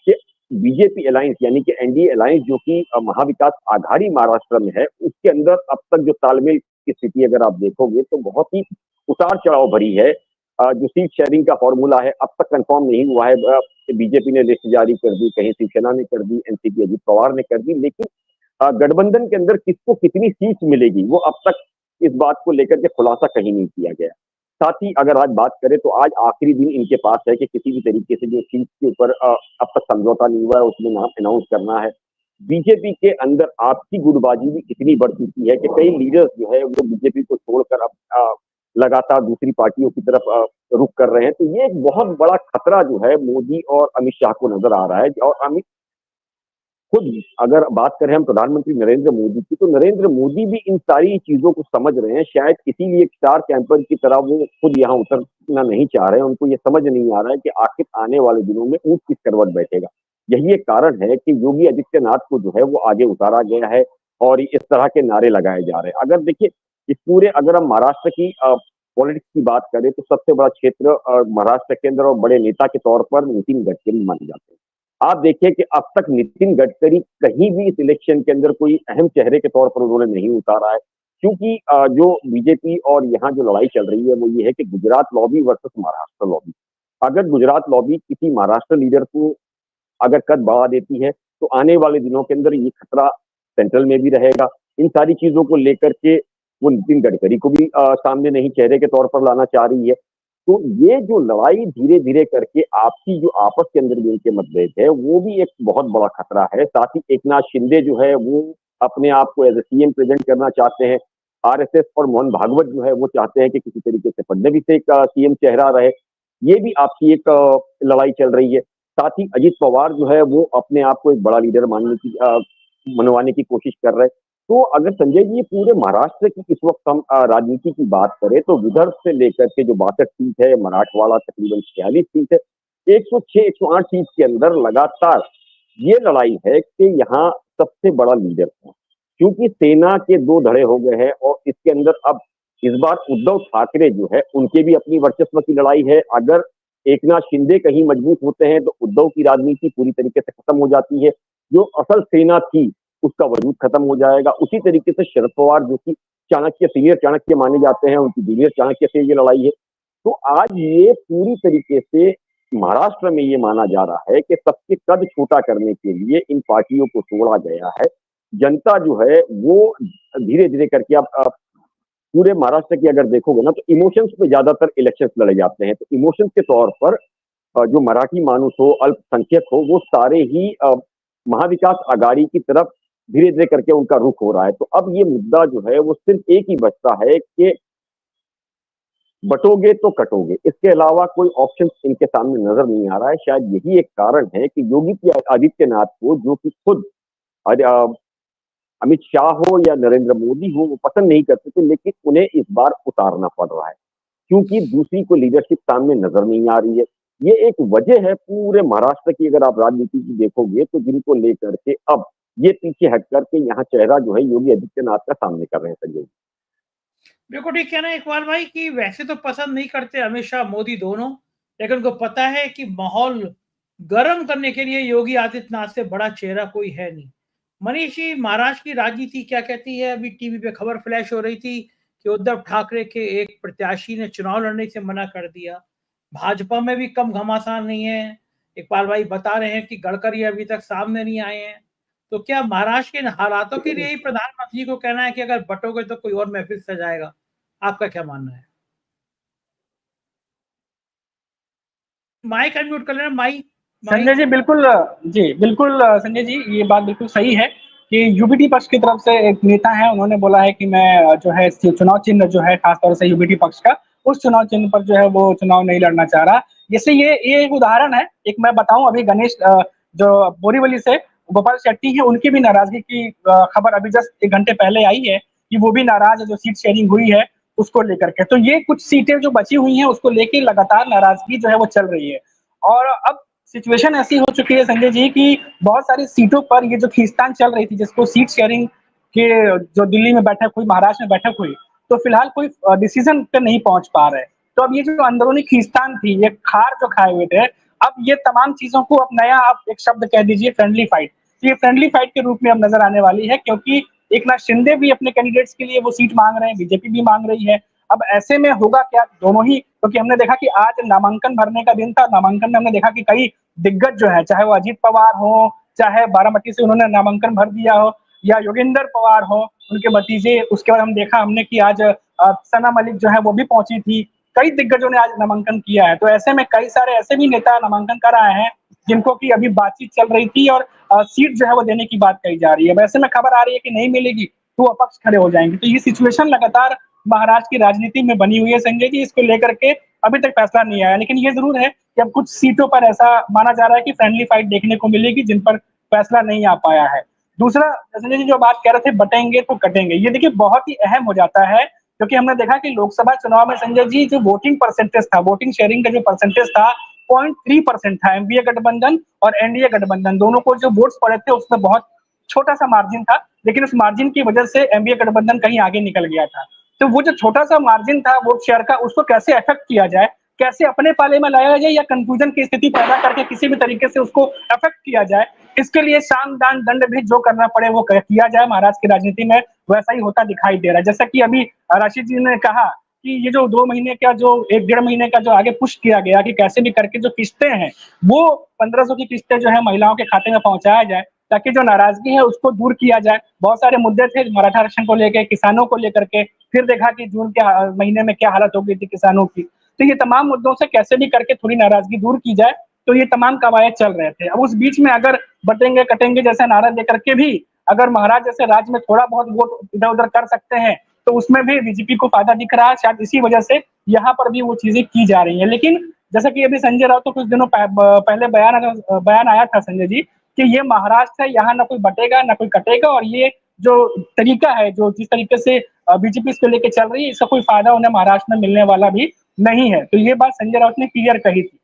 कि बीजेपी अलायंस यानी कि एनडीए अलायंस जो कि महाविकास आघाड़ी महाराष्ट्र में है, उसके अंदर अब तक जो तालमेल की स्थिति अगर आप देखोगे तो बहुत ही उतार चढ़ाव भरी है। जो सीट शेयरिंग का फॉर्मूला है अब तक कंफर्म नहीं हुआ है। बीजेपी ने लिस्ट जारी कर दी, कहीं शिवसेना ने कर दी, एनसीपी अजित पवार ने कर दी, लेकिन गठबंधन के अंदर किसको कितनी सीट मिलेगी वो अब तक इस बात को लेकर के खुलासा कहीं नहीं किया गया। साथ ही अगर आज बात करें तो आज आखिरी दिन इनके पास है कि किसी भी तरीके से जो सीट के ऊपर अब तक समझौता नहीं हुआ है उसमें नाम अनाउंस करना है। बीजेपी के अंदर आपसी गुटबाजी भी इतनी बढ़ चुकी है कि कई लीडर्स जो है वो बीजेपी को छोड़कर अब लगातार दूसरी पार्टियों की तरफ रुख कर रहे हैं। तो ये एक बहुत बड़ा खतरा जो है मोदी और अमित शाह को नजर आ रहा है। और अमित खुद अगर बात करें हम प्रधानमंत्री नरेंद्र मोदी की, तो नरेंद्र मोदी भी इन सारी चीजों को समझ रहे हैं। शायद इसीलिए एक स्टार कैंपर की तरह वो खुद यहाँ उतरना नहीं चाह रहे हैं। उनको ये समझ नहीं आ रहा है कि आखिर आने वाले दिनों में ऊंट किस करवट बैठेगा। यही एक कारण है कि योगी आदित्यनाथ को जो है वो आगे उतारा गया है और इस तरह के नारे लगाए जा रहे हैं। अगर देखिए इस पूरे अगर हम महाराष्ट्र की पॉलिटिक्स की बात करें तो सबसे बड़ा क्षेत्र महाराष्ट्र के अंदर और बड़े नेता के तौर पर नितिन गडकरी माने जाते हैं। आप देखिए कि अब तक नितिन गडकरी कहीं भी इस इलेक्शन के अंदर कोई अहम चेहरे के तौर पर उन्होंने नहीं उतारा है, क्योंकि जो बीजेपी और यहाँ जो लड़ाई चल रही है वो ये है कि Gujarat lobby versus Maharashtra lobby. अगर गुजरात लॉबी किसी महाराष्ट्र लीडर को अगर कद बढ़ा देती है तो आने वाले दिनों के अंदर ये खतरा सेंट्रल में भी रहेगा। इन सारी चीजों को लेकर के वो नितिन गडकरी को भी सामने नहीं चेहरे के तौर पर लाना चाह रही है। तो ये जो लड़ाई धीरे धीरे करके आपसी जो आपस के अंदर भी उनके मतभेद है वो भी एक बहुत बड़ा खतरा है। साथ ही एकनाथ शिंदे जो है वो अपने आप को एज ए सीएम प्रेजेंट करना चाहते हैं। आरएसएस और मोहन भागवत जो है वो चाहते हैं कि किसी तरीके से फडणवीस एक सीएम चेहरा रहे। ये भी आपकी एक लड़ाई चल रही है। साथ ही अजित पवार जो है वो अपने आप को एक बड़ा लीडर मानने की मनवाने की कोशिश कर रहे हैं। तो अगर संजय जी पूरे महाराष्ट्र की इस वक्त हम राजनीति की बात करें तो विदर्भ से लेकर के जो 62 सीट है, मराठवाड़ा तकरीबन 46 सीट है, 106-108 सीट के अंदर लगातार ये लड़ाई है कि यहाँ सबसे बड़ा लीडर है, क्योंकि सेना के 2 धड़े हो गए हैं और इसके अंदर अब इस बार उद्धव ठाकरे जो है उनके भी अपनी वर्चस्व की लड़ाई है। अगर एकनाथ शिंदे कहीं मजबूत होते हैं तो उद्धव की राजनीति पूरी तरीके से खत्म हो जाती है। जो असल सेना थी उसका वजूद खत्म हो जाएगा। उसी तरीके से शरद पवार जो कि चाणक्य सीनियर चाणक्य माने जाते हैं, उनकी जूनियर चाणक्य से ये लड़ाई है। तो आज ये पूरी तरीके से महाराष्ट्र में ये माना जा रहा है कि सबके कद छोटा करने के लिए इन पार्टियों को तोड़ा गया है। जनता जो है वो धीरे धीरे करके अब पूरे महाराष्ट्र की अगर देखोगे ना तो इमोशंस पे ज्यादातर इलेक्शंस लड़े जाते हैं। तो इमोशंस के तौर पर जो मराठी मानुस हो, अल्पसंख्यक हो, वो सारे ही महाविकास आघाड़ी की तरफ धीरे धीरे करके उनका रुख हो रहा है। तो अब ये मुद्दा जो है वो सिर्फ एक ही बचता है कि बटोगे तो कटोगे, इसके अलावा कोई ऑप्शन इनके सामने नजर नहीं आ रहा है। शायद यही एक कारण है कि योगी आदित्यनाथ को, जो कि खुद अमित शाह हो या नरेंद्र मोदी हो, वो पसंद नहीं करते थे, लेकिन उन्हें इस बार उतारना पड़ रहा है क्योंकि दूसरी को लीडरशिप सामने नजर नहीं आ रही है। ये एक वजह है पूरे महाराष्ट्र की अगर आप राजनीति की देखोगे तो, जिनको लेकर के अब ये पीछे हट करके यहाँ चेहरा जो है योगी आदित्यनाथ का सामने कर रहे हैं संजय। बिल्कुल ठीक कहना है इकबाल भाई कि वैसे तो पसंद नहीं करते अमित शाह, मोदी दोनों, लेकिन उनको पता है कि माहौल गर्म करने के लिए योगी आदित्यनाथ से बड़ा चेहरा कोई है नहीं। मनीष जी, महाराष्ट्र की राजनीति क्या कहती है? अभी टीवी पे खबर फ्लैश हो रही थी कि उद्धव ठाकरे के एक प्रत्याशी ने चुनाव लड़ने से मना कर दिया। भाजपा में भी कम घमासान नहीं है। इकबाल भाई बता रहे हैं कि गडकरी अभी तक सामने नहीं आए हैं। तो क्या महाराष्ट्र के इन हालातों के लिए ही प्रधानमंत्री को कहना है कि अगर बटोगे तो कोई और महफिल सजाएगा? आपका क्या मानना है? माइक अनम्यूट कर लेना, माइक संजय माइक। जी बिल्कुल जी बिल्कुल संजय जी ये बात बिल्कुल सही है कि यूबीटी पक्ष की तरफ से एक नेता है, उन्होंने बोला है कि मैं जो है चुनाव चिन्ह जो है खासतौर से यूबीटी पक्ष का उस चुनाव चिन्ह पर जो है वो चुनाव नहीं लड़ना चाह रहा। जैसे ये एक उदाहरण है। एक मैं बताऊं, अभी गणेश जो बोरीवली से गोपाल शेट्टी है, उनकी भी नाराजगी की खबर अभी जस्ट 1 घंटे पहले आई है कि वो भी नाराज है जो सीट शेयरिंग हुई है उसको लेकर के। तो ये कुछ सीटें जो बची हुई हैं उसको लेके लगातार नाराजगी जो है वो चल रही है। और अब सिचुएशन ऐसी हो चुकी है संजय जी कि बहुत सारी सीटों पर ये जो खींचतान चल रही थी, जिसको सीट शेयरिंग के जो दिल्ली में बैठक हुई, महाराष्ट्र में बैठक हुई, तो फिलहाल कोई डिसीजन पे नहीं पहुंच पा रहे। तो अब ये जो अंदरूनी खींचतान थी, ये खार जो खाए हुए थे, अब ये तमाम चीजों को अब नया आप एक शब्द कह दीजिए फ्रेंडली फाइट। तो ये फ्रेंडली फाइट के रूप में अब नजर आने वाली है, क्योंकि एकनाथ शिंदे भी अपने कैंडिडेट्स के लिए वो सीट मांग रहे हैं, बीजेपी भी मांग रही है। अब ऐसे में होगा क्या, दोनों ही, क्योंकि हमने देखा कि आज नामांकन भरने का दिन था। नामांकन में हमने देखा कि कई दिग्गज जो है, चाहे वो अजीत पवार हो, चाहे बारामती से उन्होंने नामांकन भर दिया हो, या योगेंद्र पवार हो, उनके भतीजे। उसके बाद हमने कि आज सना मलिक जो है वो भी पहुंची थी। कई दिग्गजों ने आज नामांकन किया है। तो ऐसे में कई सारे ऐसे भी नेता नामांकन कर आए हैं जिनको की अभी बातचीत चल रही थी और सीट जो है वो देने की बात कही जा रही है। वैसे में खबर आ रही है कि नहीं मिलेगी तो अपक्ष खड़े हो जाएंगे। तो ये सिचुएशन लगातार महाराष्ट्र की राजनीति में बनी हुई है संजय जी। इसको लेकर के अभी तक फैसला नहीं आया, लेकिन ये जरूर है कि अब कुछ सीटों पर ऐसा माना जा रहा है कि फ्रेंडली फाइट देखने को मिलेगी जिन पर फैसला नहीं आ पाया है। दूसरा, संजय जी जो बात कह रहे थे बटेंगे तो कटेंगे, ये देखिए बहुत ही अहम हो जाता है, क्योंकि हमने देखा कि लोकसभा चुनाव में संजय जी जो वोटिंग परसेंटेज था, वोटिंग शेयरिंग का जो परसेंटेज था 0.3% था। एनडीए गठबंधन और एनडीए गठबंधन दोनों को जो वोट्स पड़े थे उसमें बहुत छोटा सा मार्जिन था, लेकिन उस मार्जिन की वजह से एनडीए गठबंधन कहीं आगे निकल गया था। तो वो जो छोटा सा मार्जिन था वोट शेयर का, उसको कैसे अफेक्ट किया जाए, कैसे अपने पाले में लाया जाए, या कंफ्यूजन की स्थिति पैदा करके किसी भी तरीके से उसको अफेक्ट किया जाए, इसके लिए साम दान दंड भी जो करना पड़े वो किया जाए। महाराष्ट्र की राजनीति में वैसा ही होता दिखाई दे रहा है। जैसा कि अभी राशिद जी ने कहा कि ये जो 2 महीने का, जो 1 डेढ़ महीने का जो आगे पुश किया गया कि कैसे भी करके जो किस्तें हैं वो 1500 की किस्तें जो है महिलाओं के खाते में पहुंचाया जाए, ताकि जो नाराजगी है उसको दूर किया जाए। बहुत सारे मुद्दे थे मराठा आरक्षण को लेकर, किसानों को लेकर के, फिर देखा कि जून के महीने में क्या हालत हो गई थी किसानों की। तो ये तमाम मुद्दों से कैसे भी करके थोड़ी नाराजगी दूर की जाए, तो ये तमाम कवायद चल रहे थे। अब उस बीच में अगर बटेंगे कटेंगे जैसा नारा देकर के भी अगर महाराज जैसे राज्य में थोड़ा बहुत वोट इधर उधर कर सकते हैं, तो उसमें भी बीजेपी को फायदा दिख रहा है। शायद इसी वजह से यहाँ पर भी वो चीजें की जा रही है। लेकिन जैसा कि अभी संजय राउत तो कुछ दिनों पहले बयान आया था संजय जी कि ये महाराष्ट्र है, यहाँ ना कोई बटेगा ना कोई कटेगा, और ये जो तरीका है, जो जिस तरीके से बीजेपी इसको लेके चल रही है, इसका कोई फायदा उन्हें महाराष्ट्र में मिलने वाला भी नहीं है। तो ये बात संजय राउत ने क्लियर कही थी।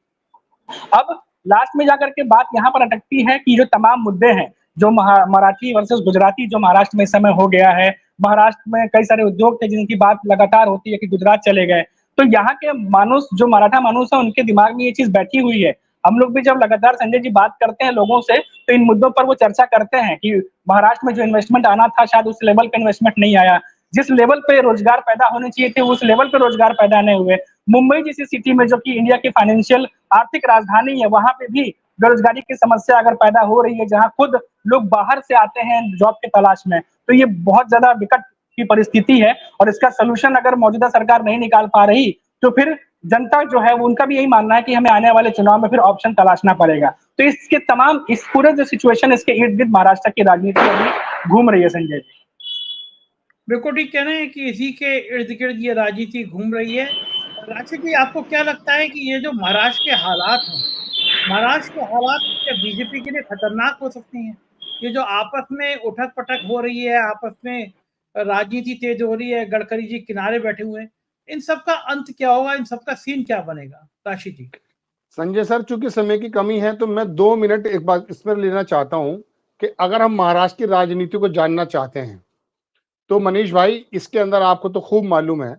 अब लास्ट में जाकर के बात यहाँ पर अटकती है कि जो तमाम मुद्दे हैं, जो मराठी वर्सेस गुजराती जो महाराष्ट्र में इस समय हो गया है, महाराष्ट्र में कई सारे उद्योग थे जिनकी बात लगातार होती है कि गुजरात चले गए, तो यहाँ के मानुस जो मराठा मानुस है उनके दिमाग में ये चीज बैठी हुई है। हम लोग भी जब लगातार संजय जी बात करते हैं लोगों से, तो इन मुद्दों पर वो चर्चा करते हैं कि महाराष्ट्र में जो इन्वेस्टमेंट आना था शायद उस लेवल पे इन्वेस्टमेंट नहीं आया, जिस लेवल पे रोजगार पैदा होने चाहिए थे उस लेवल पे रोजगार पैदा नहीं हुए। मुंबई जैसी सिटी में जो कि इंडिया की फाइनेंशियल आर्थिक राजधानी है, वहां पे भी बेरोजगारी की समस्या अगर पैदा हो रही है, जहां खुद लोग बाहर से आते हैं जॉब की तलाश में, तो ये बहुत ज्यादा विकट की परिस्थिति है। और इसका सोल्यूशन अगर मौजूदा सरकार नहीं निकाल पा रही, तो फिर जनता जो है वो उनका भी यही मानना है कि हमें आने वाले चुनाव में फिर ऑप्शन तलाशना पड़ेगा। तो इसके तमाम इस पूरे जो सिचुएशन इसके इर्द गिर्द महाराष्ट्र की राजनीति अभी घूम रही है संजय जी। बिल्कुल ठीक कहना है कि इसी के इर्द गिर्द ये राजनीति घूम रही है। राशि जी, आपको क्या लगता है कि ये जो महाराष्ट्र के हालात हैं, महाराष्ट्र के हालात क्या बीजेपी के लिए खतरनाक हो सकते हैं? ये जो आपस में उठक पटक हो रही है, आपस में राजनीति तेज हो रही है, गडकरी जी किनारे बैठे हुए हैं, इन सब का अंत क्या होगा? इन सब का सीन क्या बनेगा? राशि जी। संजय सर, चूंकि समय की कमी है तो मैं 2 मिनट एक बात इसमें लेना चाहता हूं कि अगर हम महाराष्ट्र की राजनीति को जानना चाहते हैं तो मनीष भाई इसके अंदर आपको तो खूब मालूम है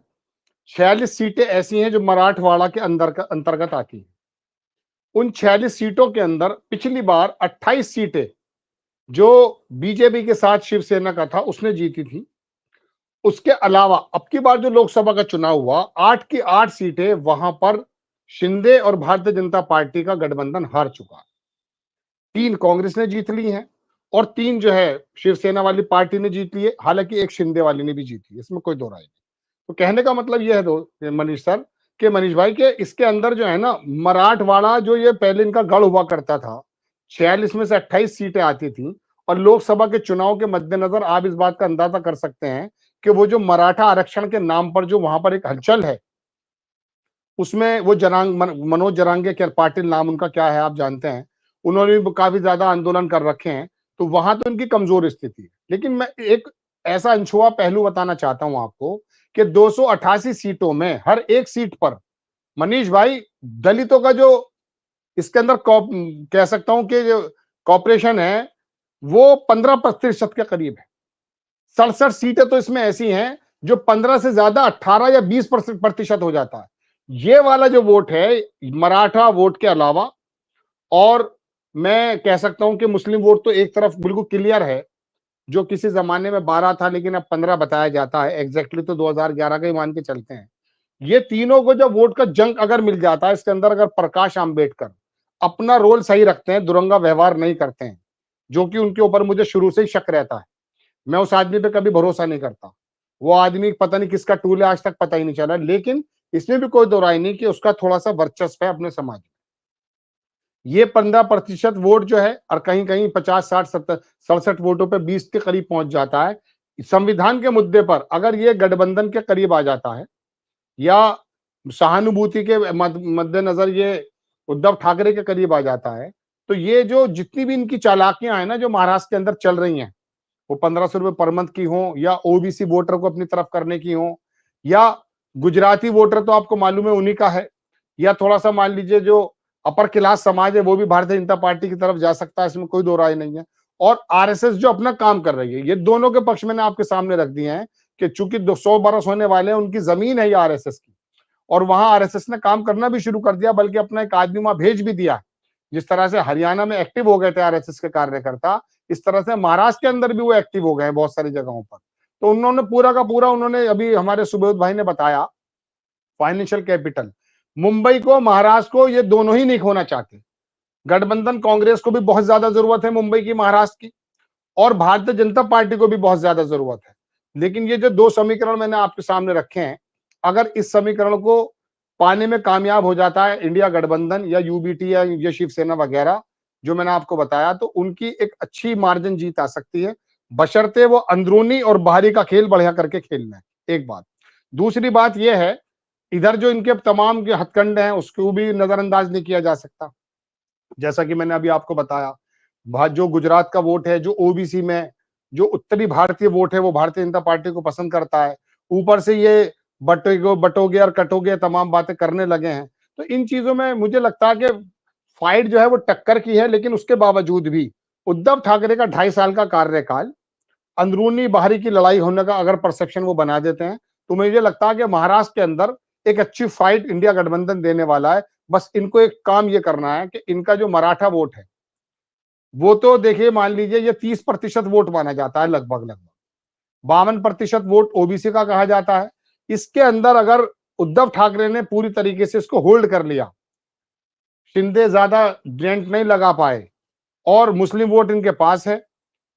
46 सीटें ऐसी हैं जो मराठवाड़ा के अंतर्गत आती हैं। उन 46 सीटों के अंदर पिछली बार 28 सीटें जो बीजेपी के साथ शिवसेना का था उसने जीती थी। उसके अलावा अब की बार जो लोकसभा का चुनाव हुआ 8 की 8 सीटें वहां पर शिंदे और भारतीय जनता पार्टी का गठबंधन हार चुका है। 3 कांग्रेस ने जीत ली हैं और 3 जो है शिवसेना वाली पार्टी ने जीत ली है, हालांकि एक शिंदे वाली ने भी जीती है, इसमें कोई दो राय नहीं। तो कहने का मतलब यह है दो मनीष सर कि मनीष भाई के इसके अंदर जो है ना मराठवाड़ा जो ये पहले इनका गढ़ हुआ करता था 46 में से 28 सीटें आती थी और लोकसभा के चुनाव के मद्देनजर आप इस बात का अंदाजा कर सकते हैं कि वो जो मराठा आरक्षण के नाम पर जो वहां पर एक हलचल है उसमें वो मनोज जरांगे के पाटिल नाम उनका क्या है आप जानते हैं, उन्होंने भी काफी ज्यादा आंदोलन कर रखे हैं। तो वहां तो इनकी कमजोर स्थिति है। लेकिन मैं एक ऐसा अनछुआ पहलू बताना चाहता हूं आपको कि 288 सीटों में हर एक सीट पर मनीष भाई दलितों का जो इसके अंदर कह सकता हूं कि जो कॉपरेशन है वो 15% के करीब है। 67 सीटें तो इसमें ऐसी हैं जो 15 से ज्यादा 18 या 20% हो जाता है। ये वाला जो वोट है मराठा वोट के अलावा, और मैं कह सकता हूं कि मुस्लिम वोट तो एक तरफ बिल्कुल क्लियर है, जो किसी जमाने में 12 था लेकिन अब 15 बताया जाता है, एग्जैक्टली तो 2011 का ही मान के चलते हैं। ये तीनों को जब वोट का जंग अगर मिल जाता है, इसके अंदर अगर प्रकाश आंबेडकर अपना रोल सही रखते हैं, दुरंगा व्यवहार नहीं करते हैं, जो कि उनके ऊपर मुझे शुरू से ही शक रहता है, मैं उस आदमी पे कभी भरोसा नहीं करता। वो आदमी पता नहीं किसका टूल है, आज तक पता ही नहीं चला। लेकिन इसमें भी कोई दो राय नहीं कि उसका थोड़ा सा वर्चस्व है अपने समाज में। ये 15% वोट जो है और कहीं कहीं 50, 60, 70, 67 वोटों पे 20 के करीब पहुंच जाता है। संविधान के मुद्दे पर अगर ये गठबंधन के करीब आ जाता है या सहानुभूति के मद्देनजर ये उद्धव ठाकरे के करीब आ जाता है, तो ये जो जितनी भी इनकी चालाकियां हैं ना जो महाराष्ट्र के अंदर चल रही हैं, वो 1500 रुपए पर मंथ की हो या ओबीसी वोटर को अपनी तरफ करने की हो या गुजराती वोटर तो आपको मालूम है उन्हीं का है, या थोड़ा सा मान लीजिए जो अपर क्लास समाज है वो भी भारतीय जनता पार्टी की तरफ जा सकता है, इसमें कोई दो राय नहीं है। और आरएसएस जो अपना काम कर रही है, ये दोनों के पक्ष मैंने आपके सामने रख दिए हैं कि चूंकि 200 बरस होने वाले हैं, उनकी जमीन है ये आरएसएस की, और वहां आरएसएस ने काम करना भी शुरू कर दिया, बल्कि अपना एक आदमी वहां भेज भी दिया। जिस तरह से हरियाणा में एक्टिव हो गए थे आरएसएस के कार्यकर्ता, इस तरह से महाराष्ट्र के अंदर भी वो एक्टिव हो गए हैं बहुत सारी जगहों पर। तो उन्होंने पूरा का पूरा, उन्होंने अभी हमारे सुबोध भाई ने बताया, फाइनेंशियल कैपिटल मुंबई को महाराष्ट्र को ये दोनों ही नहीं खोना चाहते। गठबंधन कांग्रेस को भी बहुत ज्यादा जरूरत है मुंबई की, महाराष्ट्र की, और भारतीय जनता पार्टी को भी बहुत ज्यादा जरूरत है। लेकिन ये जो दो समीकरण मैंने आपके सामने रखे हैं, अगर इस समीकरण को पाने में कामयाब हो जाता है इंडिया गठबंधन या यूबीटी या शिवसेना वगैरह जो मैंने आपको बताया, तो उनकी एक अच्छी मार्जिन जीत आ सकती है, बशर्ते वो अंदरूनी और बाहरी का खेल बढ़िया करके खेलना है। एक बात। दूसरी बात यह है, इधर जो इनके तमाम के हथकंडे हैं उसको भी नजरअंदाज नहीं किया जा सकता। जैसा कि मैंने अभी आपको बताया, जो गुजरात का वोट है, जो ओबीसी में जो उत्तरी भारतीय वोट है, वो भारतीय जनता पार्टी को पसंद करता है। ऊपर से ये बटोगे और कटोगे तमाम बातें करने लगे हैं। तो इन चीजों में मुझे लगता है कि फाइट जो है वो टक्कर की है, लेकिन उसके बावजूद भी उद्धव ठाकरे का 2.5 साल का कार्यकाल, अंदरूनी बाहरी की लड़ाई होने का अगर परसेप्शन वो बना देते हैं, तो मुझे लगता है कि महाराष्ट्र के अंदर एक अच्छी फाइट इंडिया गठबंधन देने वाला है। बस इनको एक काम ये करना है कि इनका जो मराठा वोट है, वो तो देखिए मान लीजिए ये 30% वोट माना जाता है, लगभग 52% वोट ओबीसी का कहा जाता है। इसके अंदर अगर उद्धव ठाकरे ने पूरी तरीके से इसको होल्ड कर लिया, शिंदे ज्यादा डेंट नहीं लगा पाए, और मुस्लिम वोट इनके पास है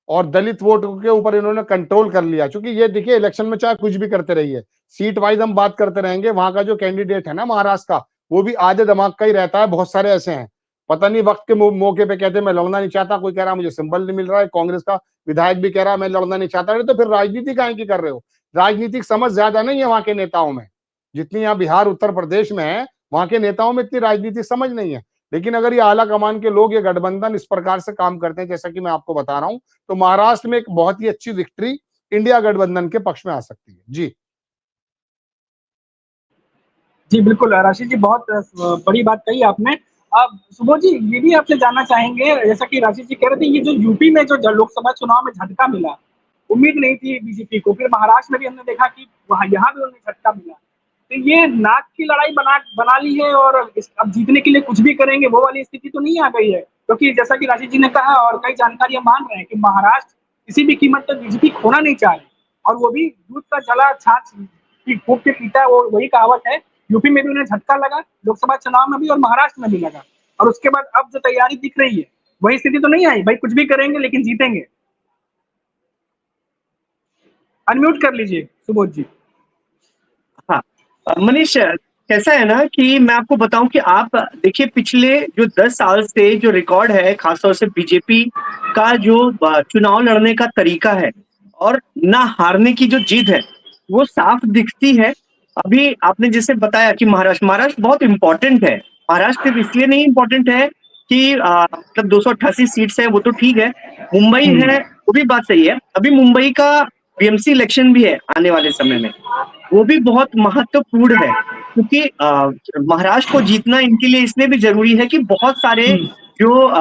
और दलित वोट के ऊपर इन्होंने कंट्रोल कर लिया। क्योंकि ये देखिए इलेक्शन में चाहे कुछ भी करते रहिए, सीट वाइज हम बात करते रहेंगे, वहां का जो कैंडिडेट है ना महाराष्ट्र का, वो भी आधे दिमाग का ही रहता है। बहुत सारे ऐसे हैं, पता नहीं वक्त के मौके पे कहते हैं मैं लड़ना नहीं चाहता, कोई कह रहा मुझे सिंबल नहीं मिल रहा है, कांग्रेस का विधायक भी कह रहा है मैं लड़ना नहीं चाहता। तो फिर राजनीति काहे की कर रहे हो? राजनीतिक समझ ज्यादा नहीं है वहां के नेताओं में, जितनी यहाँ बिहार उत्तर प्रदेश में है, वहां के नेताओं में इतनी राजनीतिक समझ नहीं है। लेकिन अगर ये आला कमान के लोग, ये गठबंधन इस प्रकार से काम करते हैं जैसा कि मैं आपको बता रहा हूं, तो महाराष्ट्र में एक बहुत ही अच्छी विक्ट्री इंडिया गठबंधन के पक्ष में आ सकती है। जी जी बिल्कुल राशिद जी, बहुत बड़ी बात कही आपने। अब सुबोध जी, ये भी आपसे जानना चाहेंगे, जैसा कि राशिद जी कह रहे थे, ये जो यूपी में जो लोकसभा चुनाव में झटका मिला, उम्मीद नहीं थी बीजेपी को। फिर महाराष्ट्र में भी हमने देखा कि वहाँ यहाँ भी उन्हें झटका मिला। तो ये नाक की लड़ाई बना ली है और अब जीतने के लिए कुछ भी करेंगे, वो वाली स्थिति तो नहीं आ गई है। क्योंकि जैसा कि राशि जी ने कहा और कई जानकारियां मान रहे हैं कि महाराष्ट्र किसी भी कीमत पर बीजेपी खोना नहीं चाह रही, और वो भी दूध का जला छाछ फूंक के पीता है, वो वही कहावत है। यूपी में भी उन्हें झटका लगा, लोकसभा चुनाव में भी और महाराष्ट्र में भी लगा, और उसके बाद अब जो तैयारी दिख रही है वही स्थिति तो नहीं आई भाई, कुछ भी करेंगे लेकिन जीतेंगे। अनम्यूट कर लीजिए सुबोध जी। हाँ, मनीष, कैसा है ना कि मैं आपको बताऊं कि आप देखिए पिछले जो 10 साल से जो रिकॉर्ड है, खासतौर से बीजेपी का जो चुनाव लड़ने का तरीका है और ना हारने की जो जिद है, वो साफ दिखती है। अभी आपने जैसे बताया कि महाराष्ट्र बहुत इंपॉर्टेंट है। महाराष्ट्र सिर्फ इसलिए नहीं इंपॉर्टेंट है कि मतलब 288 सीट्स है वो तो ठीक है, मुंबई है वो भी बात सही है। अभी मुंबई का बीएमसी इलेक्शन भी है आने वाले समय में, वो भी बहुत महत्वपूर्ण है, क्योंकि महाराष्ट्र को जीतना इनके लिए इसलिए भी जरूरी है कि बहुत सारे जो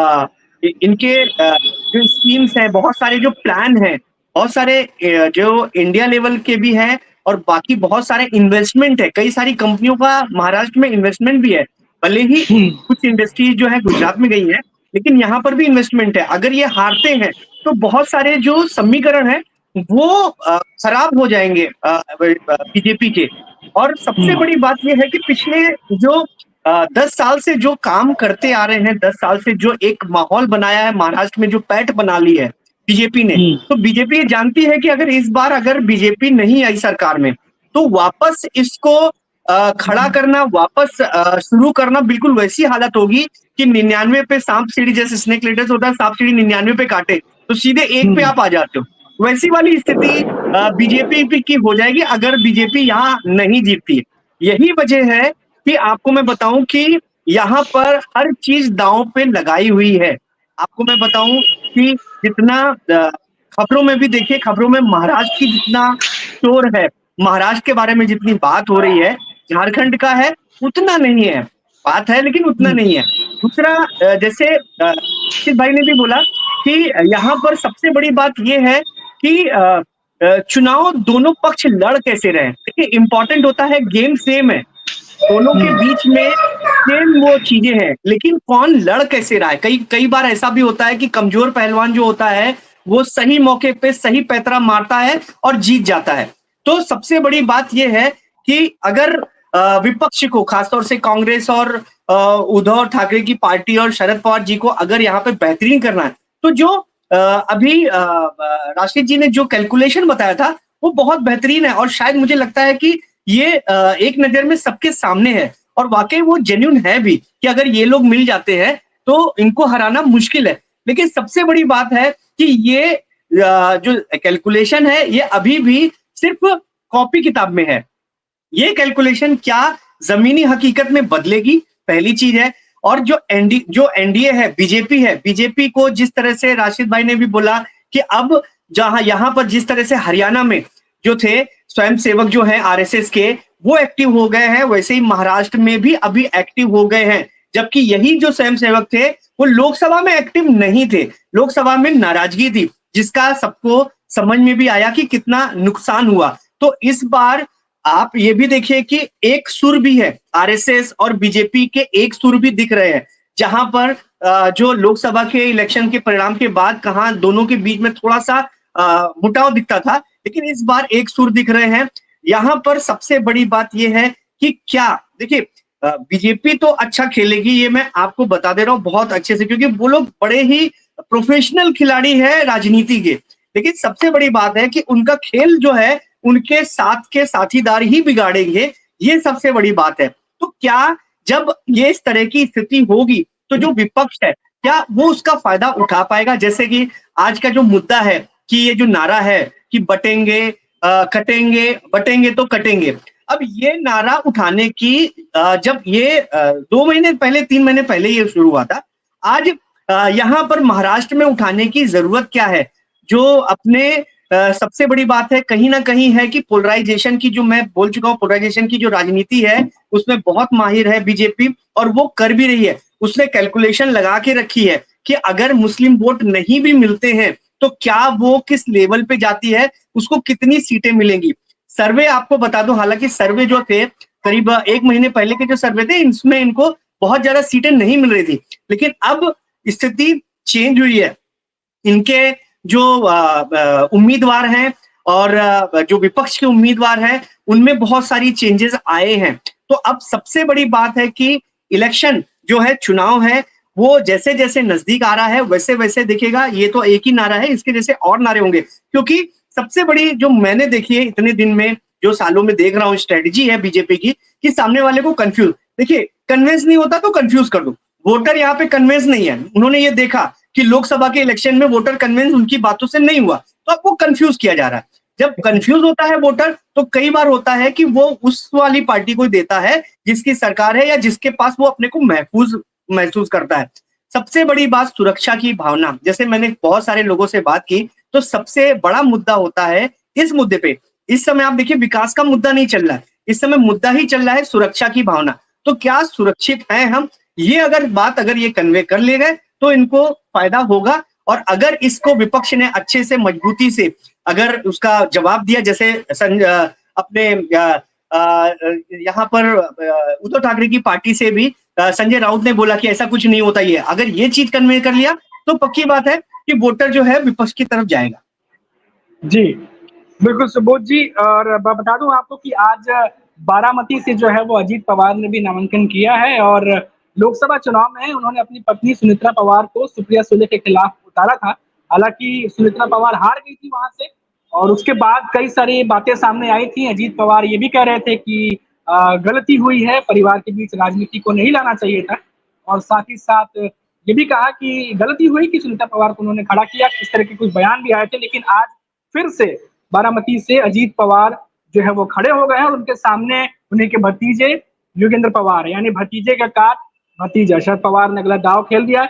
इनके जो स्कीम्स हैं, बहुत सारे जो प्लान हैं, बहुत सारे जो इंडिया लेवल के भी हैं और बाकी बहुत सारे इन्वेस्टमेंट है। कई सारी कंपनियों का महाराष्ट्र में इन्वेस्टमेंट भी है, भले ही कुछ इंडस्ट्रीज जो है गुजरात में गई है, लेकिन यहाँ पर भी इन्वेस्टमेंट है। अगर ये हारते हैं तो बहुत सारे जो समीकरण है वो खराब हो जाएंगे बीजेपी के। और सबसे बड़ी बात यह है कि पिछले जो 10 साल से जो काम करते आ रहे हैं, 10 साल से जो एक माहौल बनाया है महाराष्ट्र में, जो पैठ बना ली है बीजेपी ने, तो बीजेपी ये जानती है कि अगर इस बार अगर बीजेपी नहीं आई सरकार में तो वापस इसको खड़ा करना, वापस शुरू करना बिल्कुल वैसी हालत होगी कि 99 पे सांप सीढ़ी, जैसे स्नेक लेडर्स होता है, सांप सीढ़ी 99 पे काटे तो सीधे 1 पे आप आ जाते हो, वैसी वाली स्थिति बीजेपी की हो जाएगी अगर बीजेपी यहाँ नहीं जीतती। यही वजह है कि आपको मैं बताऊं कि यहाँ पर हर चीज दांव पे लगाई हुई है। आपको मैं बताऊं कि जितना खबरों में भी देखिए, खबरों में महाराष्ट्र की जितना शोर है, महाराष्ट्र के बारे में जितनी बात हो रही है, झारखंड का है उतना नहीं है, बात है लेकिन उतना नहीं है। दूसरा, जैसे रशीद भाई ने भी बोला कि यहाँ पर सबसे बड़ी बात यह है कि चुनाव दोनों पक्ष लड़ कैसे रहे। देखिए इंपॉर्टेंट होता है, गेम सेम है, दोनों के बीच में सेम वो चीजें हैं, लेकिन कौन लड़ कैसे रहा है। कई बार ऐसा भी होता है कि कमजोर पहलवान जो होता है वो सही मौके पे सही पैतरा मारता है और जीत जाता है। तो सबसे बड़ी बात यह है कि अगर विपक्ष को, खासतौर से कांग्रेस और उद्धव ठाकरे की पार्टी और शरद पवार जी को अगर यहाँ पे बेहतरीन करना है, तो जो अभी राशिद जी ने जो कैलकुलेशन बताया था वो बहुत बेहतरीन है, और शायद मुझे लगता है कि ये एक नजर में सबके सामने है और वाकई वो जेन्युइन है भी कि अगर ये लोग मिल जाते हैं तो इनको हराना मुश्किल है। लेकिन सबसे बड़ी बात है कि ये जो कैलकुलेशन है ये अभी भी सिर्फ कॉपी किताब में है। ये कैलकुलेशन क्या जमीनी हकीकत में बदलेगी, पहली चीज है। और जो एनडीए है, बीजेपी है, बीजेपी को जिस तरह से राशिद भाई ने भी बोला कि अब जहां यहां पर जिस तरह से हरियाणा में जो थे स्वयंसेवक जो हैं आरएसएस के, वो एक्टिव हो गए हैं, वैसे ही महाराष्ट्र में भी अभी एक्टिव हो गए हैं। जबकि यही जो स्वयंसेवक थे वो लोकसभा में एक्टिव नहीं थे, लोकसभा में नाराजगी थी, जिसका सबको समझ में भी आया कि कितना नुकसान हुआ। तो इस बार आप ये भी देखिए कि एक सुर भी है, आरएसएस और बीजेपी के एक सुर भी दिख रहे हैं, जहां पर जो लोकसभा के इलेक्शन के परिणाम के बाद कहां दोनों के बीच में थोड़ा सा मुटाव दिखता था, लेकिन इस बार एक सुर दिख रहे हैं। यहां पर सबसे बड़ी बात यह है कि क्या, देखिए बीजेपी तो अच्छा खेलेगी, ये मैं आपको बता दे रहा हूं बहुत अच्छे से, क्योंकि वो लोग बड़े ही प्रोफेशनल खिलाड़ी है राजनीति के। लेकिन सबसे बड़ी बात है कि उनका खेल जो है उनके साथ के साथीदार ही बिगाड़ेंगे, ये सबसे बड़ी बात है। तो क्या जब ये इस तरह की स्थिति होगी तो जो विपक्ष है क्या वो उसका फायदा उठा पाएगा? जैसे कि आज का जो मुद्दा है कि ये जो नारा है कि बटेंगे कटेंगे, बटेंगे तो कटेंगे, अब ये नारा उठाने की जब ये 2 महीने पहले 3 महीने पहले ये शुरू हुआ था, आज यहाँ पर महाराष्ट्र में उठाने की जरूरत क्या है? जो अपने सबसे बड़ी बात है कहीं ना कहीं है कि पोलराइजेशन की, जो मैं बोल चुका हूँ, पोलराइजेशन की जो राजनीति है उसमें बहुत माहिर है बीजेपी, और वो कर भी रही है। उसने कैलकुलेशन लगा के रखी है कि अगर मुस्लिम वोट नहीं भी मिलते हैं तो क्या वो किस लेवल पे जाती है, उसको कितनी सीटें मिलेंगी। सर्वे आपको बता दूं, हालांकि सर्वे जो थे करीब 1 महीने पहले के जो सर्वे थे, इसमें इनको बहुत ज्यादा सीटें नहीं मिल रही थी, लेकिन अब स्थिति चेंज हुई है। इनके जो उम्मीदवार हैं और जो विपक्ष के उम्मीदवार हैं, उनमें बहुत सारी चेंजेस आए हैं। तो अब सबसे बड़ी बात है कि इलेक्शन जो है, चुनाव है, वो जैसे जैसे नजदीक आ रहा है वैसे वैसे दिखेगा। ये तो एक ही नारा है, इसके जैसे और नारे होंगे, क्योंकि सबसे बड़ी जो मैंने देखी है इतने दिन में, जो सालों में देख रहा हूँ, स्ट्रेटजी है बीजेपी की कि सामने वाले को कंफ्यूज, देखिए कन्विंस नहीं होता तो कंफ्यूज कर दो। वोटर यहाँ पे कन्विंस नहीं है, उन्होंने ये देखा कि लोकसभा के इलेक्शन में वोटर कन्विंस उनकी बातों से नहीं हुआ, तो अब वो कंफ्यूज किया जा रहा है। जब कंफ्यूज होता है वोटर, तो कई बार होता है कि वो उस वाली पार्टी को देता है जिसकी सरकार है या जिसके पास वो अपने को महफूज महसूस करता है। सबसे बड़ी बात सुरक्षा की भावना, जैसे मैंने बहुत सारे लोगों से बात की, तो सबसे बड़ा मुद्दा होता है इस मुद्दे पे। इस समय आप देखिए विकास का मुद्दा नहीं चल रहा है, इस समय मुद्दा ही चल रहा है सुरक्षा की भावना। तो क्या सुरक्षित हैं हम, ये अगर ये कन्वे कर ले गए तो इनको फायदा होगा। और अगर इसको विपक्ष ने अच्छे से मजबूती से अगर उसका जवाब दिया, जैसे अपने यहाँ पर उद्धव ठाकरे की पार्टी से भी संजय राउत ने बोला कि ऐसा कुछ नहीं होता, ये अगर ये चीज कन्वे कर लिया तो पक्की बात है कि वोटर जो है विपक्ष की तरफ जाएगा। जी, बिल्कुल सुबोध जी। और बता दूं आपको कि आज बारामती से जो है वो अजीत पवार ने भी नामांकन किया है और लोकसभा चुनाव में उन्होंने अपनी पत्नी सुनेत्रा पवार को सुप्रिया सुले के खिलाफ उतारा था। हालांकि सुनेत्रा पवार हार गई थी वहां से और उसके बाद कई सारी बातें सामने आई थी। अजीत पवार ये भी कह रहे थे कि गलती हुई है, परिवार के बीच राजनीति को नहीं लाना चाहिए था और साथ ही साथ ये भी कहा कि गलती हुई कि सुनीता पवार को उन्होंने खड़ा किया। इस तरह के कुछ बयान भी आए थे, लेकिन आज फिर से बारामती से अजीत पवार जो है वो खड़े हो गए हैं और उनके सामने उन्हीं के भतीजे योगेंद्र पवार, यानी भतीजे का काट भतीजा शरद पवार ने अगला दाव खेल दिया।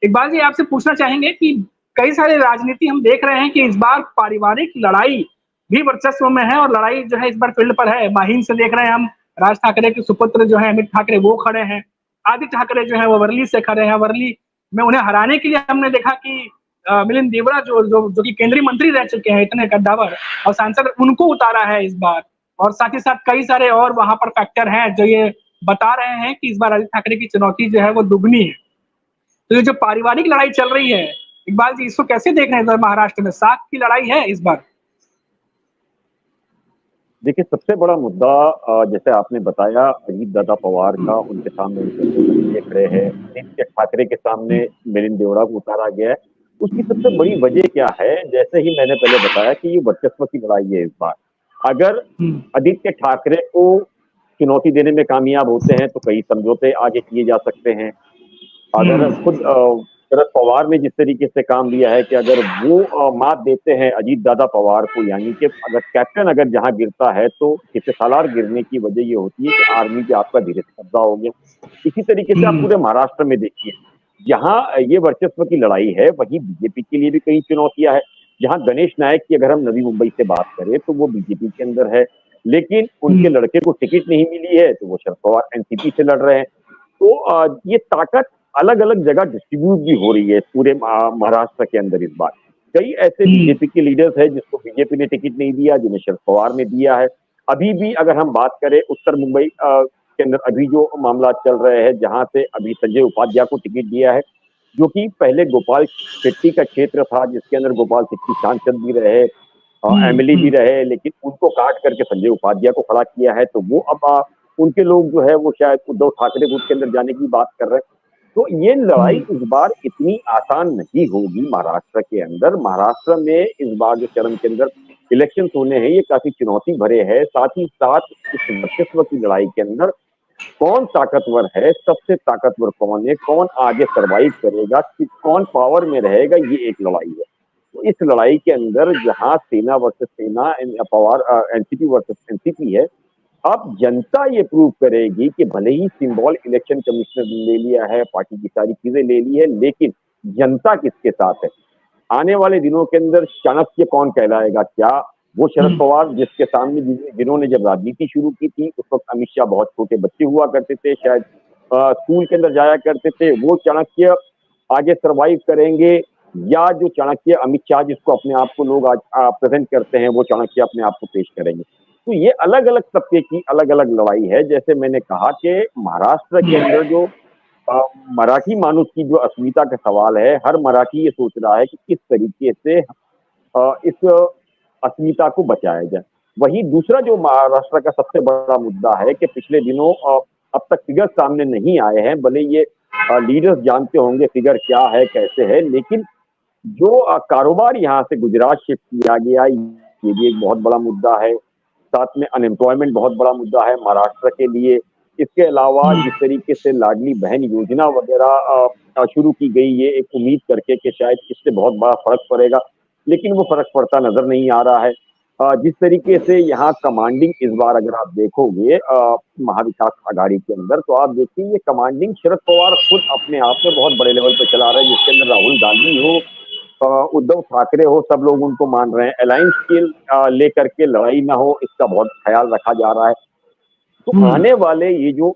इकबाल जी, आपसे पूछना चाहेंगे कि कई सारे राजनीति हम देख रहे हैं कि इस बार पारिवारिक लड़ाई भी वर्चस्व में है और लड़ाई जो है इस बार फील्ड पर है। माहिम से देख रहे हैं हम, राज ठाकरे के सुपुत्र जो है अमित ठाकरे वो खड़े हैं, आदित्य ठाकरे जो है वो वर्ली से खड़े हैं। वर्ली में उन्हें हराने के लिए हमने देखा कि मिलिंद देवड़ा जो कि केंद्रीय मंत्री रह चुके हैं, इतने कद्दावर और सांसद, उनको उतारा है इस बार। और साथ ही साथ कई सारे और वहां पर फैक्टर हैं जो ये बता रहे हैं कि इस बार आदित्य ठाकरे की चुनौती जो है वो दुगनी है। तो ये जो पारिवारिक लड़ाई चल रही है, इकबाल जी इसको कैसे देख रहे हैं? महाराष्ट्र में साख की लड़ाई है इस बार। देखिए, सबसे बड़ा मुद्दा जैसे आपने बताया अजीत दादा पवार का, उनके सामने उनके खड़े हैं, आदित्य ठाकरे के सामने मिलिंद देवड़ा को उतारा गया है। उसकी सबसे बड़ी वजह क्या है? जैसे ही मैंने पहले बताया कि ये वर्चस्व की लड़ाई है इस बार। अगर आदित्य ठाकरे को चुनौती देने में कामयाब होते हैं तो कई समझौते आगे किए जा सकते हैं। अगर खुद शरद पवार ने जिस तरीके से काम लिया है कि अगर वो मात देते हैं अजीत दादा पवार को, यानी कि अगर कैप्टन अगर जहां गिरता है तो सालार गिरने की वजह ये होती है कि आर्मी पे आपका धीरे से कब्जा हो गया। इसी तरीके से आप पूरे महाराष्ट्र में देखिए, जहां ये वर्चस्व की लड़ाई है वहीं बीजेपी के लिए भी कई चुनौतियां है। जहां गणेश नायक की अगर हम नवी मुंबई से बात करें तो वो बीजेपी के अंदर है, लेकिन उनके लड़के को टिकट नहीं मिली है तो वो शरद पवार एनसीपी से लड़ रहे हैं। तो ये ताकत अलग अलग जगह डिस्ट्रीब्यूट भी हो रही है पूरे महाराष्ट्र के अंदर इस बार। कई ऐसे बीजेपी के लीडर्स हैं जिसको बीजेपी ने टिकट नहीं दिया, जिन्हें शरद पवार ने दिया है। अभी भी अगर हम बात करें उत्तर मुंबई के अंदर अभी जो मामला चल रहे हैं, जहां से अभी संजय उपाध्याय को टिकट दिया है, जो कि पहले गोपाल शेट्टी का क्षेत्र था, जिसके अंदर गोपाल शेट्टी सांसद भी रहे, एमएलए भी रहे, लेकिन उनको काट करके संजय उपाध्याय को खड़ा किया है। तो वो अब उनके लोग जो है वो शायद उद्धव ठाकरे गुट के अंदर जाने की बात कर रहे हैं। तो ये लड़ाई इस बार इतनी आसान नहीं होगी महाराष्ट्र के अंदर। महाराष्ट्र में इस बार जो चरण के अंदर इलेक्शन होने हैं ये काफी चुनौती भरे हैं। साथ ही साथ इस वर्चस्व की लड़ाई के अंदर कौन ताकतवर है, सबसे ताकतवर कौन है, कौन आगे सर्वाइव करेगा, कौन पावर में रहेगा, ये एक लड़ाई है। तो इस लड़ाई के अंदर जहां सेना वर्सेस सेना, पवार एनसीपी वर्सेस एनसीपी है, अब जनता ये प्रूव करेगी कि भले ही सिंबल इलेक्शन कमिश्नर ले लिया है, पार्टी की सारी चीजें ले ली है, लेकिन जनता किसके साथ है। आने वाले दिनों के अंदर चाणक्य कौन कहलाएगा? क्या वो शरद पवार जिसके सामने जिन्होंने जब राजनीति शुरू की थी उस वक्त अमित शाह बहुत छोटे बच्चे हुआ करते थे, शायद स्कूल के अंदर जाया करते थे, वो चाणक्य आगे सर्वाइव करेंगे या जो चाणक्य अमित शाह जिसको अपने आप को लोग आज प्रेजेंट करते हैं, वो चाणक्य अपने आप को पेश करेंगे। तो ये अलग अलग तबके की अलग अलग लड़ाई है। जैसे मैंने कहा कि महाराष्ट्र के अंदर जो अ, मराठी मानुस की जो अस्मिता का सवाल है, हर मराठी ये सोच रहा है कि किस तरीके से इस अस्मिता को बचाया जाए। वहीं दूसरा जो महाराष्ट्र का सबसे बड़ा मुद्दा है कि पिछले दिनों अब तक फिगर सामने नहीं आए हैं, भले ये लीडर्स जानते होंगे फिगर क्या है, कैसे है, लेकिन जो कारोबार यहाँ से गुजरात शिफ्ट किया गया, ये भी एक बहुत बड़ा मुद्दा है। साथ में अनएम्प्लॉयमेंट बहुत बड़ा मुद्दा है महाराष्ट्र के लिए। इसके अलावा जिस तरीके से लाडली बहन योजना वगैरह शुरू की गई, ये एक उम्मीद करके कि शायद इससे बहुत बड़ा फर्क पड़ेगा, लेकिन वो फर्क पड़ता नजर नहीं आ रहा है। जिस तरीके से यहाँ कमांडिंग इस बार अगर आप देखोगे महाविकास आघाड़ी के अंदर, तो आप देखिए ये कमांडिंग शरद पवार खुद अपने आप में बहुत बड़े लेवल पे चला रहे हैं, जिसके अंदर राहुल गांधी हो, उद्धव ठाकरे हो, सब लोग उनको मान रहे हैं। अलायंस के लेकर के लड़ाई ना हो, इसका बहुत ख्याल रखा जा रहा है। तो आने वाले ये जो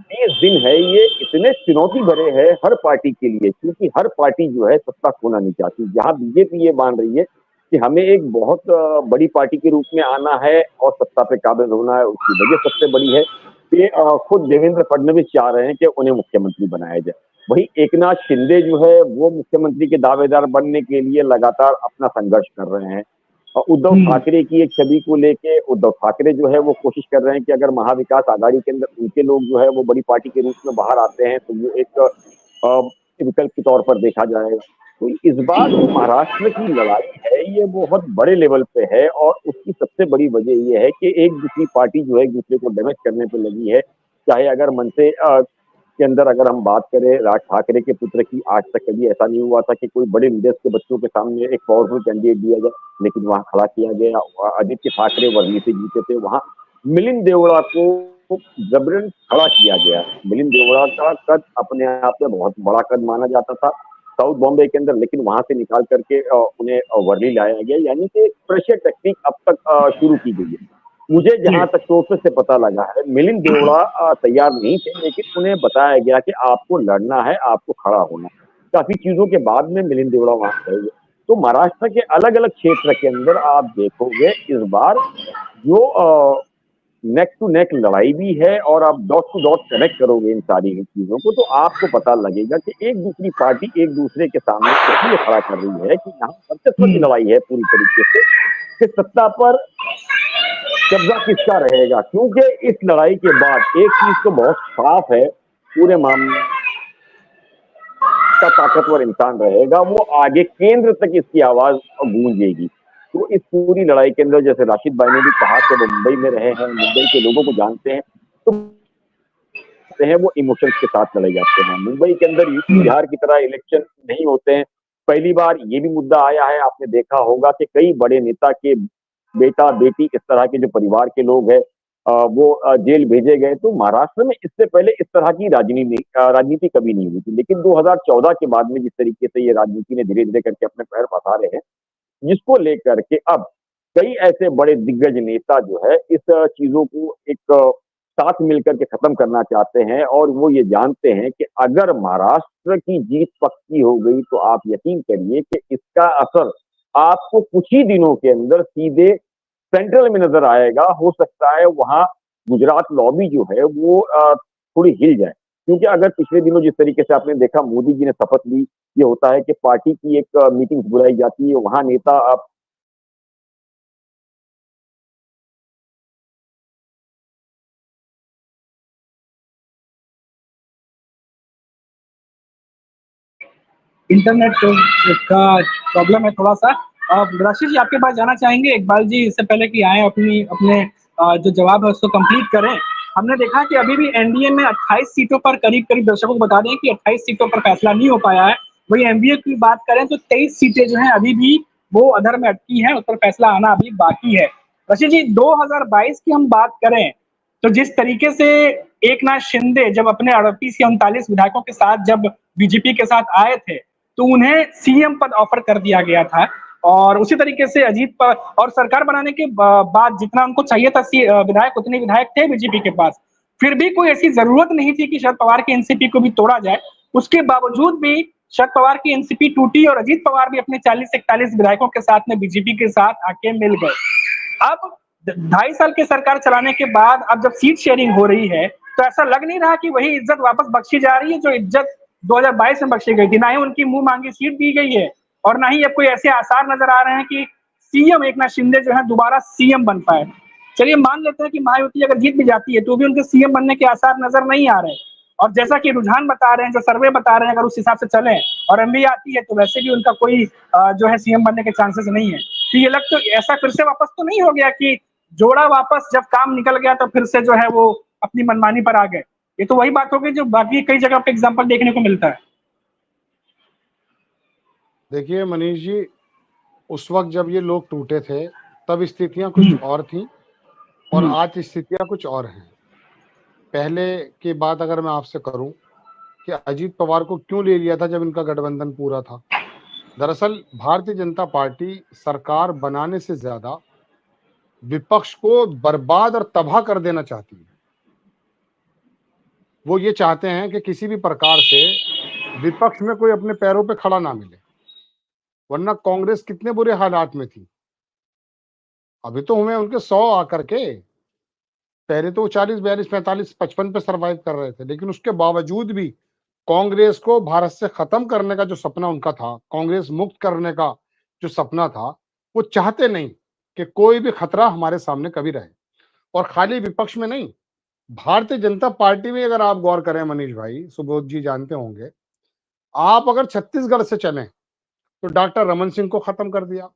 20 दिन है, ये इतने चुनौती भरे हैं हर पार्टी के लिए, क्योंकि हर पार्टी जो है सत्ता खोना नहीं चाहती। जहां बीजेपी ये मान रही है कि हमें एक बहुत बड़ी पार्टी के रूप में आना है और सत्ता पे काबिज होना है, उसकी वजह सबसे बड़ी है कि खुद देवेंद्र फडणवीस चाह रहे हैं कि उन्हें मुख्यमंत्री बनाया जाए। वही एकनाथ शिंदे जो है वो मुख्यमंत्री के दावेदार बनने के लिए लगातार अपना संघर्ष कर रहे हैं। और उद्धव ठाकरे की एक छवि को लेके उद्धव ठाकरे जो है वो कोशिश कर रहे हैं कि अगर महाविकास आघाड़ी के अंदर उनके लोग जो है वो बड़ी पार्टी के रूप में बाहर आते हैं, तो वो एक विकल्प के तौर पर देखा जाएगा। तो इस बार जो महाराष्ट्र की लड़ाई है, ये बहुत बड़े लेवल पे है और उसकी सबसे बड़ी वजह ये है कि एक दूसरी पार्टी जो है एक दूसरे को डैमेज करने पे लगी है। चाहे अगर मनसे के अंदर अगर हम बात करें, राज ठाकरे के पुत्र की, आज तक कभी ऐसा नहीं हुआ था कि कोई बड़े लीडर्स के बच्चों के सामने एक पावरफुल कैंडिडेट दिया जाए, लेकिन वहां खड़ा किया गया। आदित्य ठाकरे वर्ली से जीते थे, वहां मिलिंद देवड़ा को जबरन खड़ा किया गया। मिलिंद देवड़ा का कद अपने आप में बहुत बड़ा कद माना जाता था साउथ बॉम्बे के अंदर, लेकिन वहां से निकाल करके उन्हें वर्ली लाया गया। यानी कि प्रेशर टेक्निक अब तक शुरू की गई है। मुझे जहां तक सोर्सेस से पता लगा है, मिलिंद देवड़ा तैयार नहीं थे, लेकिन उन्हें बताया गया कि आपको लड़ना है, आपको खड़ा होना। काफी चीजों के बाद में मिलिंद देवड़ा वहां गए। तो महाराष्ट्र के अलग अलग क्षेत्र के अंदर आप देखोगे इस बार जो नेक टू नेक लड़ाई भी है, और आप डॉट टू डॉट कनेक्ट करोगे इन सारी चीजों को, तो आपको पता लगेगा कि एक दूसरी पार्टी एक दूसरे के सामने इसलिए खड़ा कर रही है कि यहाँ वर्चस्व की लड़ाई है पूरी तरीके से कि सत्ता पर कब्जा किसका रहेगा। क्योंकि इस लड़ाई के बाद एक चीज तो बहुत साफ है, पूरे मामले का ताकतवर इंसान रहेगा, वो आगे केंद्र तक इसकी आवाज गूंजेगी। तो इस पूरी लड़ाई के अंदर, जैसे राशिद भाई ने भी कहा कि वो मुंबई में रहे हैं, मुंबई के लोगों को जानते हैं, तो वो इमोशंस के साथ लड़े जाते हैं। मुंबई के अंदर यूपी बिहार की तरह इलेक्शन नहीं होते हैं। पहली बार ये भी मुद्दा आया है, आपने देखा होगा कि कई बड़े नेता के बेटा बेटी इस तरह के जो परिवार के लोग हैं वो जेल भेजे गए। तो महाराष्ट्र में इससे पहले इस तरह की राजनीति कभी नहीं हुई थी, लेकिन 2014 के बाद में जिस तरीके से ये राजनीति ने धीरे धीरे करके अपने पैर पसारे हैं, जिसको लेकर के अब कई ऐसे बड़े दिग्गज नेता जो है इस चीजों को एक साथ मिलकर के खत्म करना चाहते हैं, और वो ये जानते हैं कि अगर महाराष्ट्र की जीत पक्की हो गई तो आप यकीन करिए कि इसका असर आपको कुछ ही दिनों के अंदर सीधे सेंट्रल में नजर आएगा। हो सकता है वहां गुजरात लॉबी जो है वो थोड़ी हिल जाए, क्योंकि अगर पिछले दिनों जिस तरीके से आपने देखा मोदी जी ने शपथ ली, ये होता है कि पार्टी की एक मीटिंग बुलाई जाती है, वहां नेता इंटरनेट का प्रॉब्लम है थोड़ा सा। राशि जी आपके पास जाना चाहेंगे इकबाल जी, इससे पहले कि आए अपने जो जवाब है उसको कंप्लीट करें। हमने देखा कि अभी भी एनडीए में 28 सीटों पर करीब दर्शकों को बता दें कि 28 सीटों पर फैसला नहीं हो पाया है। वही एमवीए की बात करें तो 23 सीटें जो हैं अभी भी वो अधर में अटकी हैं, उस पर फैसला आना अभी बाकी है। राशि जी 2022 की हम बात करें तो जिस तरीके से एकनाथ शिंदे जब अपने 38 या 39 विधायकों के साथ जब बीजेपी के साथ आए थे, तो उन्हें सीएम पद ऑफर कर दिया गया था, और उसी तरीके से अजीत पर और सरकार बनाने के बाद जितना उनको चाहिए था विधायक, उतने विधायक थे बीजेपी के पास। फिर भी कोई ऐसी जरूरत नहीं थी कि शरद पवार के एनसीपी को भी तोड़ा जाए। उसके बावजूद भी शरद पवार की एनसीपी टूटी और अजीत पवार भी अपने 40-41 विधायकों के साथ में बीजेपी के साथ आके मिल गए। अब 2.5 साल की सरकार चलाने के बाद अब जब सीट शेयरिंग हो रही है तो ऐसा लग नहीं रहा कि वही इज्जत वापस बख्शी जा रही है जो इज्जत 2022 में बख्शी गई थी। ना ही उनकी मुंह मांगी सीट दी गई है और ना ही अब कोई ऐसे आसार नजर आ रहे हैं कि सीएम एकनाथ शिंदे जो है दोबारा सीएम बन पाए। चलिए मान लेते हैं कि महायुति अगर जीत भी जाती है तो भी उनके सीएम बनने के आसार नजर नहीं आ रहे। और जैसा कि रुझान बता रहे हैं, जो सर्वे बता रहे हैं, अगर उस हिसाब से चले और एमवी आती है तो वैसे भी उनका कोई जो है सीएम बनने के चांसेस नहीं है। तो ये लग तो ऐसा फिर से वापस तो नहीं हो गया कि जोड़ा वापस जब काम निकल गया तो फिर से जो है वो अपनी मनमानी पर आ गए। ये तो वही बात हो गई जो बाकी कई जगह पे एग्जाम्पल देखने को मिलता है। देखिए मनीष जी, उस वक्त जब ये लोग टूटे थे तब स्थितियां कुछ और थी और आज स्थितियां कुछ और हैं। पहले की बात अगर मैं आपसे करूं कि अजीत पवार को क्यों ले लिया था जब इनका गठबंधन पूरा था। दरअसल भारतीय जनता पार्टी सरकार बनाने से ज्यादा विपक्ष को बर्बाद और तबाह कर देना चाहती है। वो ये चाहते हैं कि किसी भी प्रकार से विपक्ष में कोई अपने पैरों पे खड़ा ना मिले, वरना कांग्रेस कितने बुरे हालात में थी। अभी तो हमें उनके 100 आकर के, पहले तो 40, 42, 45, 55 पे सरवाइव कर रहे थे, लेकिन उसके बावजूद भी कांग्रेस को भारत से खत्म करने का जो सपना उनका था, कांग्रेस मुक्त करने का जो सपना था, वो चाहते नहीं कि कोई भी खतरा हमारे सामने कभी रहे। और खाली विपक्ष में नहीं, भारतीय जनता पार्टी में अगर आप गौर करें मनीष भाई, सुबोध जी जानते होंगे, आप अगर छत्तीसगढ़ से चलें तो डॉक्टर रमन सिंह को खत्म कर दिया।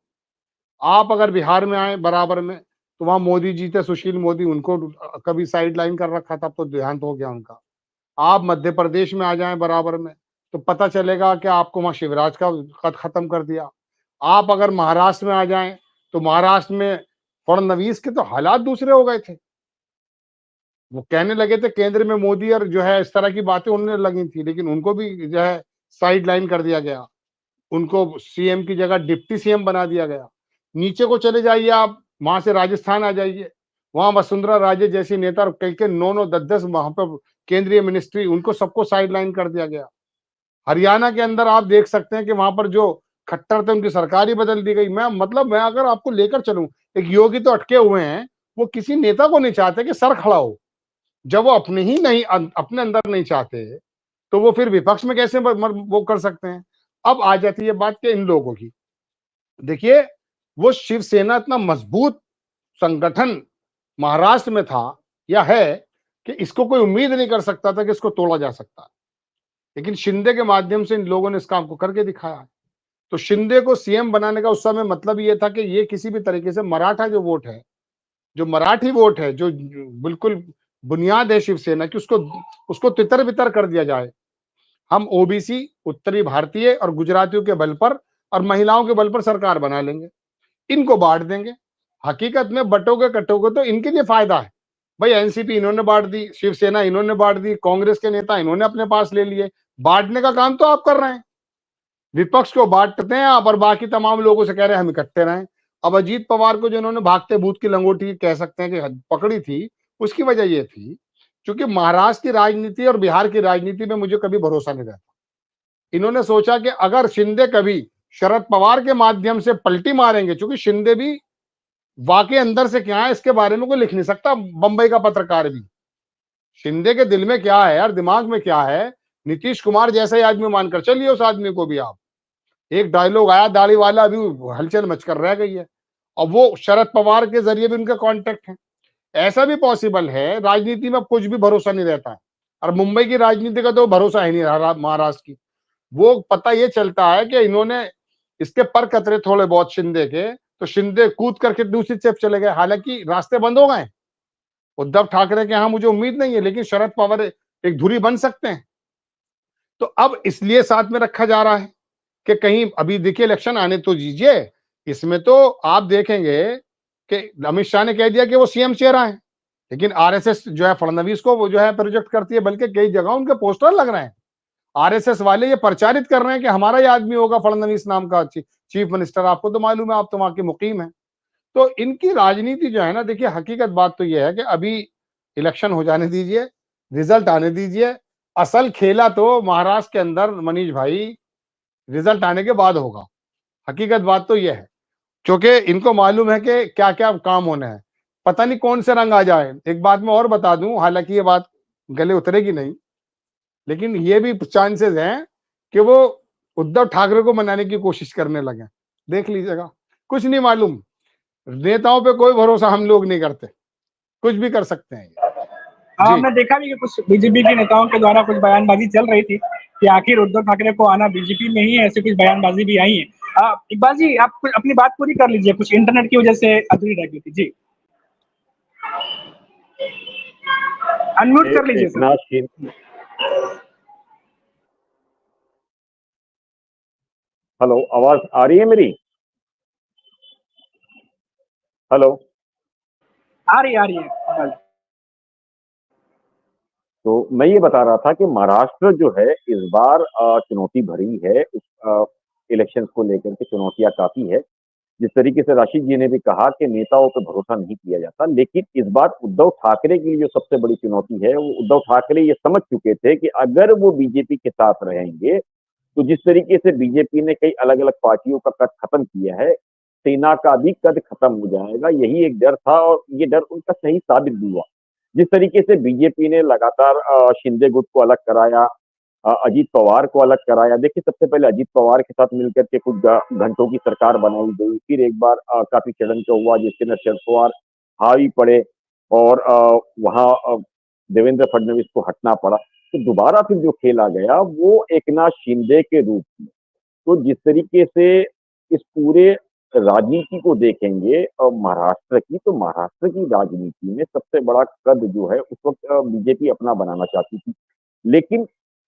आप अगर बिहार में आए बराबर में तो वहां मोदी जी थे, सुशील मोदी, उनको कभी साइड लाइन कर रखा था, तो देहांत हो गया उनका। आप मध्य प्रदेश में आ जाएं बराबर में तो पता चलेगा कि आपको वहां शिवराज का खत खत्म कर दिया। आप अगर महाराष्ट्र में आ जाएं तो महाराष्ट्र में फडणवीस के तो हालात दूसरे हो गए थे। वो कहने लगे थे केंद्र में मोदी और जो है इस तरह की बातें उन्होंने लगी थी, लेकिन उनको भी जो है साइड लाइन कर दिया गया। उनको सीएम की जगह डिप्टी सीएम बना दिया गया। नीचे को चले जाइए आप, वहां से राजस्थान आ जाइए, वहां वसुंधरा राजे जैसी नेता और कई के 9-9, 10-10 वहां पर केंद्रीय मिनिस्ट्री, उनको सबको साइड लाइन कर दिया गया। हरियाणा के अंदर आप देख सकते हैं कि वहां पर जो खट्टर थे उनकी सरकार ही बदल दी गई। मैं अगर आपको लेकर चलूं, एक योगी तो अटके हुए हैं, वो किसी नेता को नहीं चाहते कि सर खड़ा हो। जब वो अपने ही नहीं अपने अंदर नहीं चाहते तो वो फिर विपक्ष में कैसे वो कर सकते हैं। अब आ जाती है बात के इन लोगों की। देखिए, वो शिवसेना इतना मजबूत संगठन महाराष्ट्र में था या है कि इसको कोई उम्मीद नहीं कर सकता था कि इसको तोड़ा जा सकता है, लेकिन शिंदे के माध्यम से इन लोगों ने इस काम को करके दिखाया है। तो शिंदे को सीएम बनाने का उस समय मतलब ये था कि ये किसी भी तरीके से मराठा जो वोट है, जो मराठी वोट है, जो बिल्कुल बुनियाद है शिवसेना की, उसको तितर बितर कर दिया जाए। हम ओबीसी, उत्तरी भारतीय और गुजरातियों के बल पर और महिलाओं के बल पर सरकार बना लेंगे, इनको बांट देंगे। हकीकत में बटोगे कटोगे तो इनके लिए फायदा है। भाई एनसीपी इन्होंने बांट दी, शिवसेना इन्होंने बांट दी, कांग्रेस के नेता इन्होंने अपने पास ले लिए। बांटने का काम तो आप कर रहे हैं, विपक्ष को बांटते हैं आप और बाकी तमाम लोगों से कह रहे हैं हम इकट्ठे रहें। अब अजीत पवार को जिन्होंने भागते भूत की लंगोटी कह सकते हैं कि पकड़ी थी, उसकी वजह ये थी क्योंकि महाराष्ट्र की राजनीति और बिहार की राजनीति में मुझे कभी भरोसा नहीं रहता। इन्होंने सोचा कि अगर शिंदे कभी शरद पवार के माध्यम से पलटी मारेंगे, क्योंकि शिंदे भी वाकई अंदर से क्या है इसके बारे में कोई लिख नहीं सकता, बंबई का पत्रकार भी। शिंदे के दिल में क्या है यार, दिमाग में क्या है, नीतीश कुमार जैसा ही आदमी मानकर चलिए उस आदमी को भी आप। एक डायलॉग आया दाढ़ी वाला, अभी हलचल मच कर रह गई है। अब वो शरद पवार के जरिए भी उनका कांटेक्ट है। ऐसा भी पॉसिबल है, राजनीति में कुछ भी भरोसा नहीं रहता है, और मुंबई की राजनीति का तो भरोसा है नहीं रहा महाराष्ट्र की। वो पता ये चलता है कि इन्होंने इसके पर कतरे थोड़े बहुत शिंदे के, तो शिंदे कूद करके दूसरी तरफ चले गए, हालांकि रास्ते बंद हो गए। उद्धव ठाकरे के यहाँ मुझे उम्मीद नहीं है, लेकिन शरद पवार एक धुरी बन सकते हैं। तो अब इसलिए साथ में रखा जा रहा है कि कहीं अभी देखिए इलेक्शन आने तो दीजिए, इसमें तो आप देखेंगे कि अमित शाह ने कह दिया कि वो सीएम चेहरा है, लेकिन आरएसएस जो है फडणवीस को वो जो है प्रोजेक्ट करती है, बल्कि कई जगह उनके पोस्टर लग रहे हैं। आरएसएस वाले ये प्रचारित कर रहे हैं कि हमारा ये आदमी होगा फडणवीस नाम का चीफ मिनिस्टर। आपको तो मालूम है, आप तो वहां के मुकीम है। तो इनकी राजनीति जो है ना, देखिए हकीकत बात तो ये है कि अभी इलेक्शन हो जाने दीजिए, रिजल्ट आने दीजिए। असल खेला तो महाराष्ट्र के अंदर मनीष भाई रिजल्ट आने के बाद होगा। हकीकत बात तो यह है, क्योंकि इनको मालूम है कि क्या क्या काम होने हैं, पता नहीं कौन से रंग आ जाए। एक बात मैं और बता दूं, हालांकि ये बात गले उतरेगी नहीं, लेकिन ये भी चांसेस हैं कि वो उद्धव ठाकरे को मनाने की कोशिश करने लगे। देख लीजिएगा, कुछ नहीं मालूम। नेताओं पे कोई भरोसा हम लोग नहीं करते, कुछ भी कर सकते हैं ये। जी हमने देखा भी कि कुछ बीजेपी के नेताओं के द्वारा कुछ बयानबाजी चल रही थी कि आखिर उद्धव ठाकरे को आना बीजेपी में ही है, ऐसी कुछ बयानबाजी भी आई है। इकबाल जी, आप कुछ अपनी बात पूरी कर लीजिए, कुछ इंटरनेट की वजह से अधूरी रह गई थी। जी, अनम्यूट कर लीजिए एक सर। नाथ शिंदे, हेलो, आवाज आ रही है मेरी? हेलो। आ रही है इकबाल जी। तो मैं ये बता रहा था कि महाराष्ट्र जो है इस बार चुनौती भरी है। इस इलेक्शन को लेकर के चुनौतियां काफी है। जिस तरीके से राशिद जी ने भी कहा कि नेताओं पर भरोसा नहीं किया जाता, लेकिन इस बार उद्धव ठाकरे की जो सबसे बड़ी चुनौती है, वो उद्धव ठाकरे ये समझ चुके थे कि अगर वो बीजेपी के साथ रहेंगे, तो जिस तरीके से बीजेपी ने कई अलग अलग पार्टियों का कद खत्म किया है, सेना का भी कद खत्म हो जाएगा। यही एक डर था और ये डर उनका सही साबित भी हुआ। जिस तरीके से बीजेपी ने लगातार शिंदे गुट को अलग कराया, अजीत पवार को अलग कराया। देखिए, सबसे पहले अजीत पवार के साथ मिलकर के कुछ घंटों की सरकार बनाई गई, फिर एक बार काफी षड्यंत्र हुआ जिसके अंदर शरद पवार हावी पड़े और वहां देवेंद्र फडणवीस को हटना पड़ा। तो दोबारा फिर जो खेल आ गया वो एकनाथ शिंदे के रूप में। तो जिस तरीके से इस पूरे राजनीति को देखेंगे महाराष्ट्र की, तो महाराष्ट्र की राजनीति में सबसे बड़ा कद जो है उस वक्त बीजेपी अपना बनाना चाहती थी। लेकिन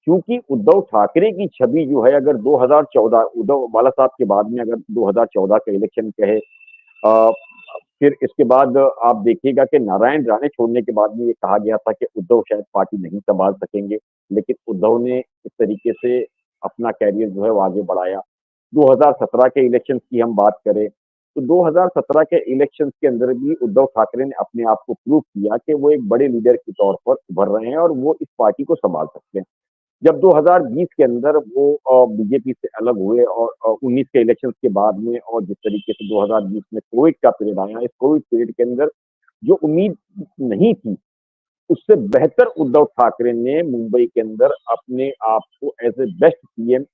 क्योंकि उद्धव ठाकरे की छवि जो है, अगर 2014 उद्धव बाला साहब के बाद में अगर 2014 का इलेक्शन कहे, अ, फिर इसके बाद आप देखिएगा कि नारायण राणे छोड़ने के बाद में ये कहा गया था कि उद्धव शायद पार्टी नहीं संभाल सकेंगे, लेकिन उद्धव ने इस तरीके से अपना कैरियर जो है वो आगे बढ़ाया। 2017 के इलेक्शन की हम बात करें, तो 2017 के इलेक्शन के अंदर भी उद्धव ठाकरे ने अपने आप को प्रूव किया कि वो एक बड़े लीडर के तौर पर उभर रहे हैं और वो इस पार्टी को संभाल सकते हैं। जब 2020 के अंदर वो बीजेपी से अलग हुए और 19 के इलेक्शन के बाद में, और जिस तरीके से 2020 में कोविड का पीरियड आया, इस कोविड पीरियड के अंदर जो उम्मीद नहीं थी, उससे बेहतर उद्धव ठाकरे ने मुंबई के अंदर अपने आप को एज ए बेस्ट पीएम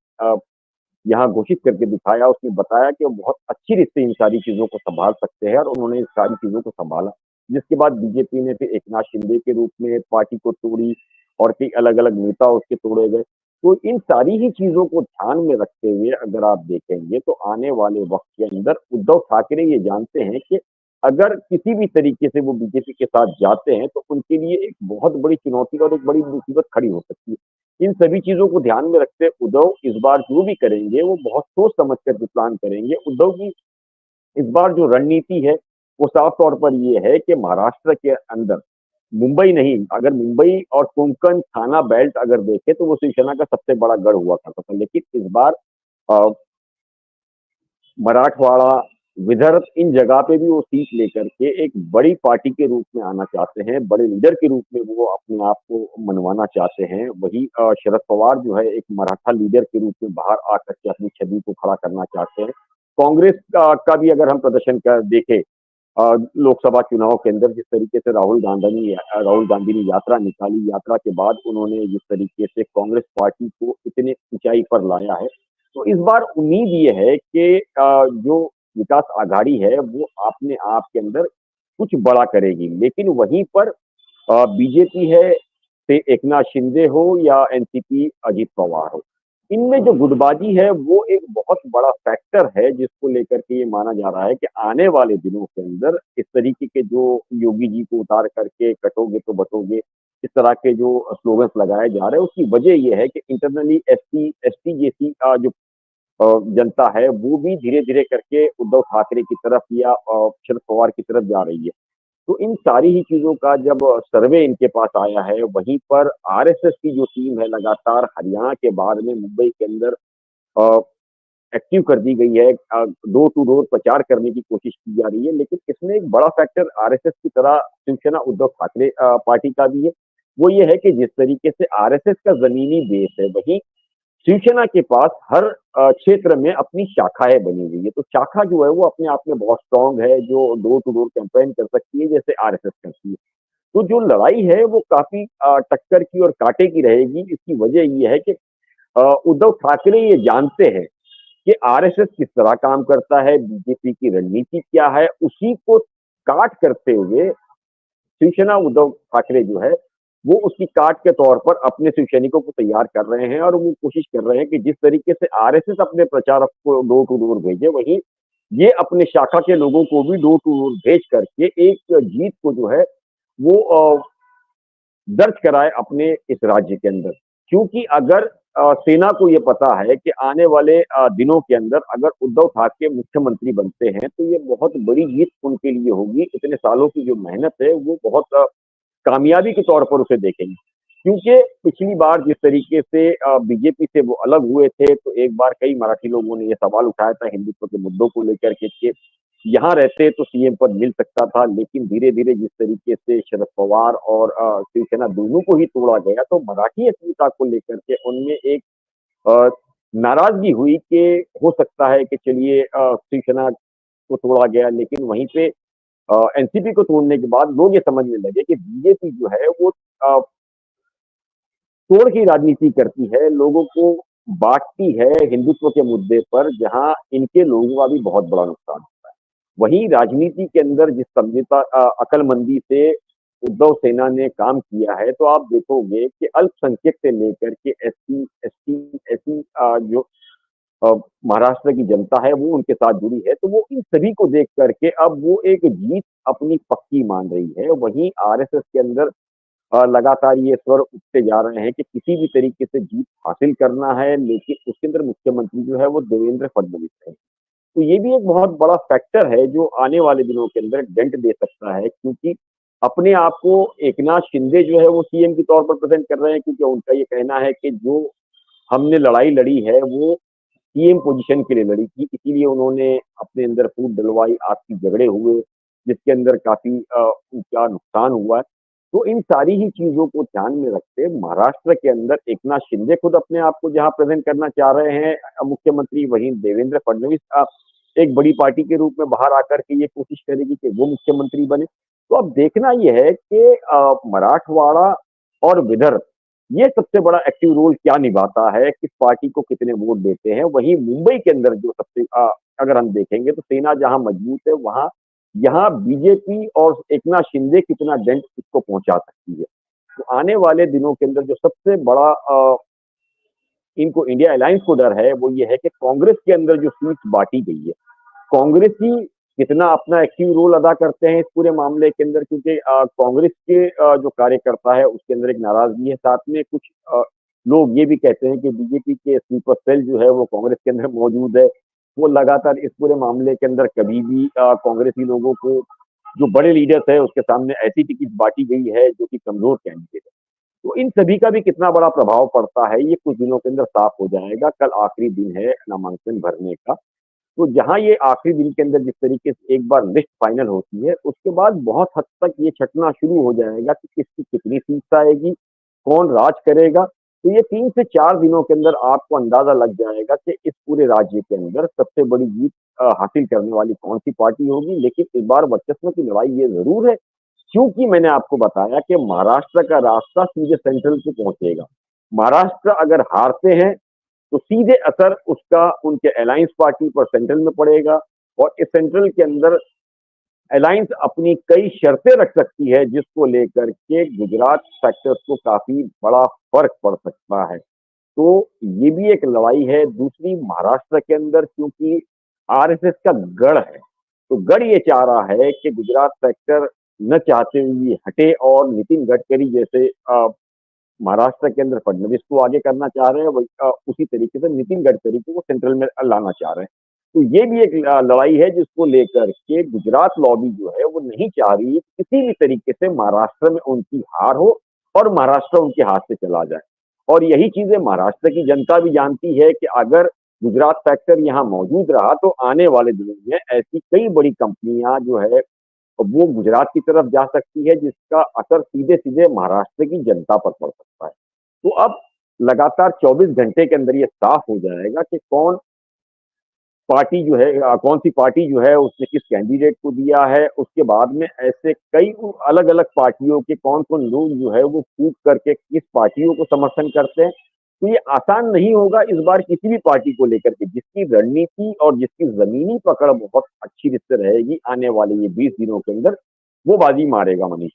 यहाँ घोषित करके दिखाया। उसने बताया कि वो बहुत अच्छी रीत से इन सारी चीजों को संभाल सकते हैं और उन्होंने इन सारी चीजों को संभाला। जिसके बाद बीजेपी ने फिर एकनाथ शिंदे के रूप में पार्टी को तोड़ी और कई अलग अलग नेता उसके तोड़े गए। तो इन सारी ही चीजों को ध्यान में रखते हुए अगर आप देखेंगे, तो आने वाले वक्त के अंदर उद्धव ठाकरे ये जानते हैं कि अगर किसी भी तरीके से वो बीजेपी के साथ जाते हैं, तो उनके लिए एक बहुत बड़ी चुनौती और एक बड़ी मुसीबत खड़ी हो सकती है। इन सभी चीजों को ध्यान में रखते उद्धव इस बार जो भी करेंगे वो बहुत सोच समझ कर के प्लान करेंगे। उद्धव की इस बार जो रणनीति है वो साफ तौर पर ये है कि महाराष्ट्र के अंदर मुंबई नहीं, अगर मुंबई और कोंकण थाना बेल्ट अगर देखे तो वो शिवसेना का सबसे बड़ा गढ़ हुआ करता था, लेकिन इस बार अ, मराठवाड़ा, विदर्भ, इन जगह पे भी वो सीट लेकर के एक बड़ी पार्टी के रूप में आना चाहते हैं, बड़े लीडर के रूप में वो अपने आप को मनवाना चाहते हैं। वही शरद पवार जो है एक मराठा लीडर के रूप में बाहर आकर के अपनी छवि को खड़ा करना चाहते हैं। कांग्रेस का भी अगर हम प्रदर्शन कर देखें, लोकसभा चुनाव के अंदर जिस तरीके से राहुल गांधी ने यात्रा निकाली, यात्रा के बाद उन्होंने जिस तरीके से कांग्रेस पार्टी को इतने ऊंचाई पर लाया है, तो इस बार उम्मीद ये है कि जो विकास आघाड़ी है वो अपने आप के अंदर कुछ बड़ा करेगी। लेकिन वहीं पर बीजेपी है, से एकनाथ शिंदे हो या एनसीपी अजीत पवार हो, इनमें जो गुटबाजी है वो एक बहुत बड़ा फैक्टर है, जिसको लेकर के ये माना जा रहा है कि आने वाले दिनों के अंदर इस तरीके के जो योगी जी को उतार करके कटोगे तो बटोगे, इस तरह के जो स्लोगन्स लगाए जा रहे हैं, उसकी वजह ये है कि इंटरनली एसटी एसटी जैसी जो जनता है वो भी धीरे धीरे करके उद्धव ठाकरे की तरफ या शरद पवार की तरफ जा रही है। तो इन सारी ही चीजों का जब सर्वे इनके पास आया है, वहीं पर आरएसएस की जो टीम है लगातार हरियाणा के बाद में मुंबई के अंदर एक्टिव कर दी गई है, डोर टू डोर प्रचार करने की कोशिश की जा रही है। लेकिन इसमें एक बड़ा फैक्टर आरएसएस की तरह शिवसेना उद्धव ठाकरे पार्टी का भी है। वो ये है कि जिस तरीके से आरएसएस का जमीनी बेस है, वही शिवसेना के पास हर क्षेत्र में अपनी शाखाएं बनी हुई है, तो शाखा जो है वो अपने आप में बहुत स्ट्रांग है, जो डोर टू डोर कैंपेन कर सकती है, जैसे आरएसएस करती है। तो जो लड़ाई है वो काफी टक्कर की और कांटे की रहेगी। इसकी वजह ये है कि उद्धव ठाकरे ये जानते हैं कि आरएसएस किस तरह काम करता है, बीजेपी की रणनीति क्या है, उसी को काट करते हुए शिवसेना उद्धव ठाकरे जो है, वो उसकी काट के तौर पर अपने शिव सैनिकों को तैयार कर रहे हैं और वो कोशिश कर रहे हैं कि जिस तरीके से आरएसएस अपने प्रचारक को डोर टू डोर भेजे, वहीं ये अपने शाखा के लोगों को भी डोर टू डोर भेज करके एक जीत को जो है वो दर्ज कराए अपने इस राज्य के अंदर। क्योंकि अगर सेना को ये पता है कि आने वाले दिनों के अंदर अगर उद्धव ठाकरे मुख्यमंत्री बनते हैं, तो ये बहुत बड़ी जीत उनके लिए होगी। इतने सालों की जो मेहनत है, वो बहुत कामयाबी के तौर पर उसे देखेंगे। क्योंकि पिछली बार जिस तरीके से बीजेपी से वो अलग हुए थे, तो एक बार कई मराठी लोगों ने ये सवाल उठाया था हिंदुत्व के मुद्दों को लेकर के कि यहाँ रहते तो सीएम पद मिल सकता था, लेकिन धीरे-धीरे जिस तरीके से शरद पवार और शिवसेना दोनों को ही तोड़ा गया, तो मराठी अस्मिता को लेकर के उनमें एक अ, नाराज़गी हुई कि हो सकता है कि चलिए शिवसेना को तोड़ा गया, लेकिन वहीं पे एनसीपी को तोड़ने के बाद लोग ये समझने लगे कि बीजेपी जो है वो तोड़ की राजनीति करती है, लोगों को बाँटती है हिंदुत्व के मुद्दे पर, जहाँ इनके लोगों का भी बहुत बड़ा नुकसान होता है। वहीं राजनीति के अंदर जिस समझौता अक्लमंदी से उद्धव सेना ने काम किया है, तो आप देखोगे कि अल्पसंख्यक से लेकर के एससी, एसटी, ऐसी जो अ, महाराष्ट्र की जनता है वो उनके साथ जुड़ी है, तो वो इन सभी को देख करके अब वो एक जीत अपनी पक्की मान रही है। वहीं आरएसएस के अंदर लगातार ये स्वर उठते जा रहे हैं कि किसी भी तरीके से जीत हासिल करना है, लेकिन उसके अंदर मुख्यमंत्री जो है वो देवेंद्र फडणवीस है। तो ये भी एक बहुत बड़ा फैक्टर है जो आने वाले दिनों के अंदर डेंट दे सकता है, क्योंकि अपने आप को एकनाथ शिंदे जो है वो सीएम के तौर पर प्रेज़ेंट कर रहे हैं, क्योंकि उनका ये कहना है कि जो हमने लड़ाई लड़ी है वो सीएम पोजीशन के लिए लड़ी थी, इसीलिए उन्होंने अपने अंदर फूट डलवाई, आपसी झगड़े हुए, जिसके अंदर काफ़ी उनका नुकसान हुआ है। तो इन सारी ही चीज़ों को ध्यान में रखते महाराष्ट्र के अंदर एकनाथ शिंदे खुद अपने आप को जहाँ प्रेज़ेंट करना चाह रहे हैं मुख्यमंत्री, वहीं देवेंद्र फडणवीस एक बड़ी पार्टी के रूप में बाहर आकर के ये कोशिश करेगी कि वो मुख्यमंत्री बने। तो अब देखना ये है कि मराठवाड़ा और विदर्भ ये सबसे बड़ा एक्टिव रोल क्या निभाता है, किस पार्टी को कितने वोट देते हैं। वहीं मुंबई के अंदर जो सबसे अगर हम देखेंगे तो सेना जहाँ मजबूत है, वहाँ यहाँ बीजेपी और एकनाथ शिंदे कितना डेंट इसको पहुँचा सकती है। तो आने वाले दिनों के अंदर जो सबसे बड़ा इनको इंडिया अलायंस को डर है, वो ये है कि कांग्रेस के अंदर जो सीट्स बाँटी गई है, कांग्रेस ही कितना अपना एक्टिव रोल अदा करते हैं इस पूरे मामले के अंदर, क्योंकि कांग्रेस के जो कार्यकर्ता है उसके अंदर एक नाराजगी है। साथ में कुछ लोग ये भी कहते हैं कि बीजेपी के स्लीपर सेल जो है वो कांग्रेस के अंदर मौजूद है। वो लगातार इस पूरे मामले के अंदर कभी भी कांग्रेसी लोगों को जो बड़े लीडर्स है उसके सामने ऐसी टिकट बाँटी गई है जो कि कमज़ोर कैंडिडेट है। तो इन सभी का भी कितना बड़ा प्रभाव पड़ता है, ये कुछ दिनों के अंदर साफ हो जाएगा। कल आखिरी दिन है नामांकन भरने का। तो जहाँ ये आखिरी दिन के अंदर जिस तरीके से एक बार लिस्ट फाइनल होती है, उसके बाद बहुत हद तक ये छँटना शुरू हो जाएगा कि किसकी कितनी सीट्स आएगी, कौन राज करेगा। तो ये 3 से 4 दिनों के अंदर आपको अंदाज़ा लग जाएगा कि इस पूरे राज्य के अंदर सबसे बड़ी जीत हासिल करने वाली कौन-सी पार्टी होगी। लेकिन इस बार वर्चस्व की लड़ाई ये ज़रूर है, क्योंकि मैंने आपको बताया कि महाराष्ट्र का रास्ता सीधे सेंट्रल को पहुँचेगा। महाराष्ट्र अगर हारते हैं तो सीधे असर उसका उनके अलायंस पार्टी पर सेंट्रल में पड़ेगा और इस सेंट्रल के अंदर अलायंस अपनी कई शर्तें रख सकती है, जिसको लेकर के गुजरात फैक्टर्स को काफ़ी बड़ा फ़र्क पड़ सकता है। तो ये भी एक लड़ाई है। दूसरी महाराष्ट्र के अंदर क्योंकि आरएसएस का गढ़ है, तो गढ़ ये चाह रहा है कि गुजरात फैक्टर न चाहते हुए हटे और नितिन गडकरी जैसे महाराष्ट्र के अंदर फडणवीस को आगे करना चाह रहे हैं, वही उसी तरीके से नितिन गडकरी को वो सेंट्रल में लाना चाह रहे हैं। तो ये भी एक लड़ाई है जिसको लेकर के गुजरात लॉबी जो है वो नहीं चाह रही है किसी भी तरीके से महाराष्ट्र में उनकी हार हो और महाराष्ट्र उनके हाथ से चला जाए। और यही चीज़ें महाराष्ट्र की जनता भी जानती है कि अगर गुजरात फैक्टर यहाँ मौजूद रहा तो आने वाले दिनों में ऐसी कई बड़ी कंपनियाँ जो है वो गुजरात की तरफ जा सकती है, जिसका असर सीधे-सीधे महाराष्ट्र की जनता पर पड़ सकता है। तो अब लगातार 24 घंटे के अंदर ये साफ हो जाएगा कि कौन पार्टी जो है कौन सी पार्टी जो है उसने किस कैंडिडेट को दिया है। उसके बाद में ऐसे कई अलग अलग पार्टियों के कौन कौन लोग जो है वो कूट करके किस पार्टियों को समर्थन करते हैं। तो ये आसान नहीं होगा इस बार किसी भी पार्टी को लेकर के। जिसकी रणनीति और जिसकी जमीनी पकड़ बहुत अच्छी रीत से रहेगी आने वाले ये 20 दिनों के अंदर, वो बाजी मारेगा मनीष।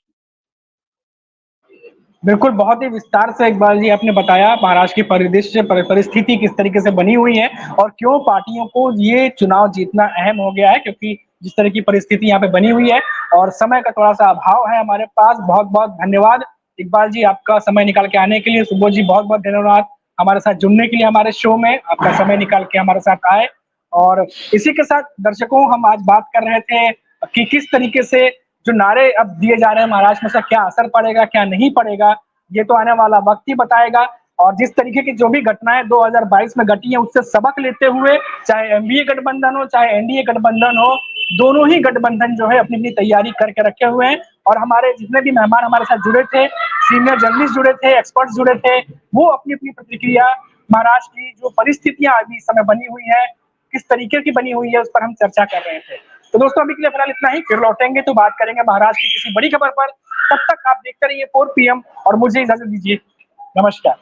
बिल्कुल, बहुत ही विस्तार से इकबाल जी आपने बताया महाराष्ट्र की परिदृश्य परिस्थिति किस तरीके से बनी हुई है और क्यों पार्टियों को ये चुनाव जीतना अहम हो गया है, क्योंकि जिस तरह की परिस्थिति यहाँ पे बनी हुई है और समय का थोड़ा-सा अभाव है हमारे पास। बहुत-बहुत धन्यवाद इकबाल जी आपका समय निकाल के आने के लिए। सुबोध जी बहुत-बहुत धन्यवाद हमारे साथ जुड़ने के लिए हमारे शो में, आपका समय निकाल के हमारे साथ आए। और इसी के साथ दर्शकों हम आज बात कर रहे थे कि किस तरीके से जो नारे अब दिए जा रहे हैं महाराष्ट्र में, उसका क्या असर पड़ेगा, क्या नहीं पड़ेगा, ये तो आने वाला वक्त ही बताएगा। और जिस तरीके की जो भी घटनाएं 2022 में घटी हैं, उससे सबक लेते हुए चाहे एमवीए गठबंधन हो, चाहे एनडीए गठबंधन हो, दोनों ही गठबंधन जो है अपनी-अपनी तैयारी करके रखे हुए हैं। और हमारे जितने भी मेहमान हमारे साथ जुड़े थे, सीनियर जर्नलिस्ट जुड़े थे, एक्सपर्ट्स जुड़े थे, वो अपनी-अपनी प्रतिक्रिया महाराष्ट्र की जो परिस्थितियां अभी इस समय बनी हुई है, किस तरीके की बनी हुई है, उस पर हम चर्चा कर रहे थे। तो दोस्तों अभी के लिए फिलहाल इतना ही, फिर लौटेंगे तो बात करेंगे महाराष्ट्र की किसी बड़ी खबर पर। तब तक आप देखते रहिए 4 PM और मुझे इजाजत दीजिए। नमस्कार।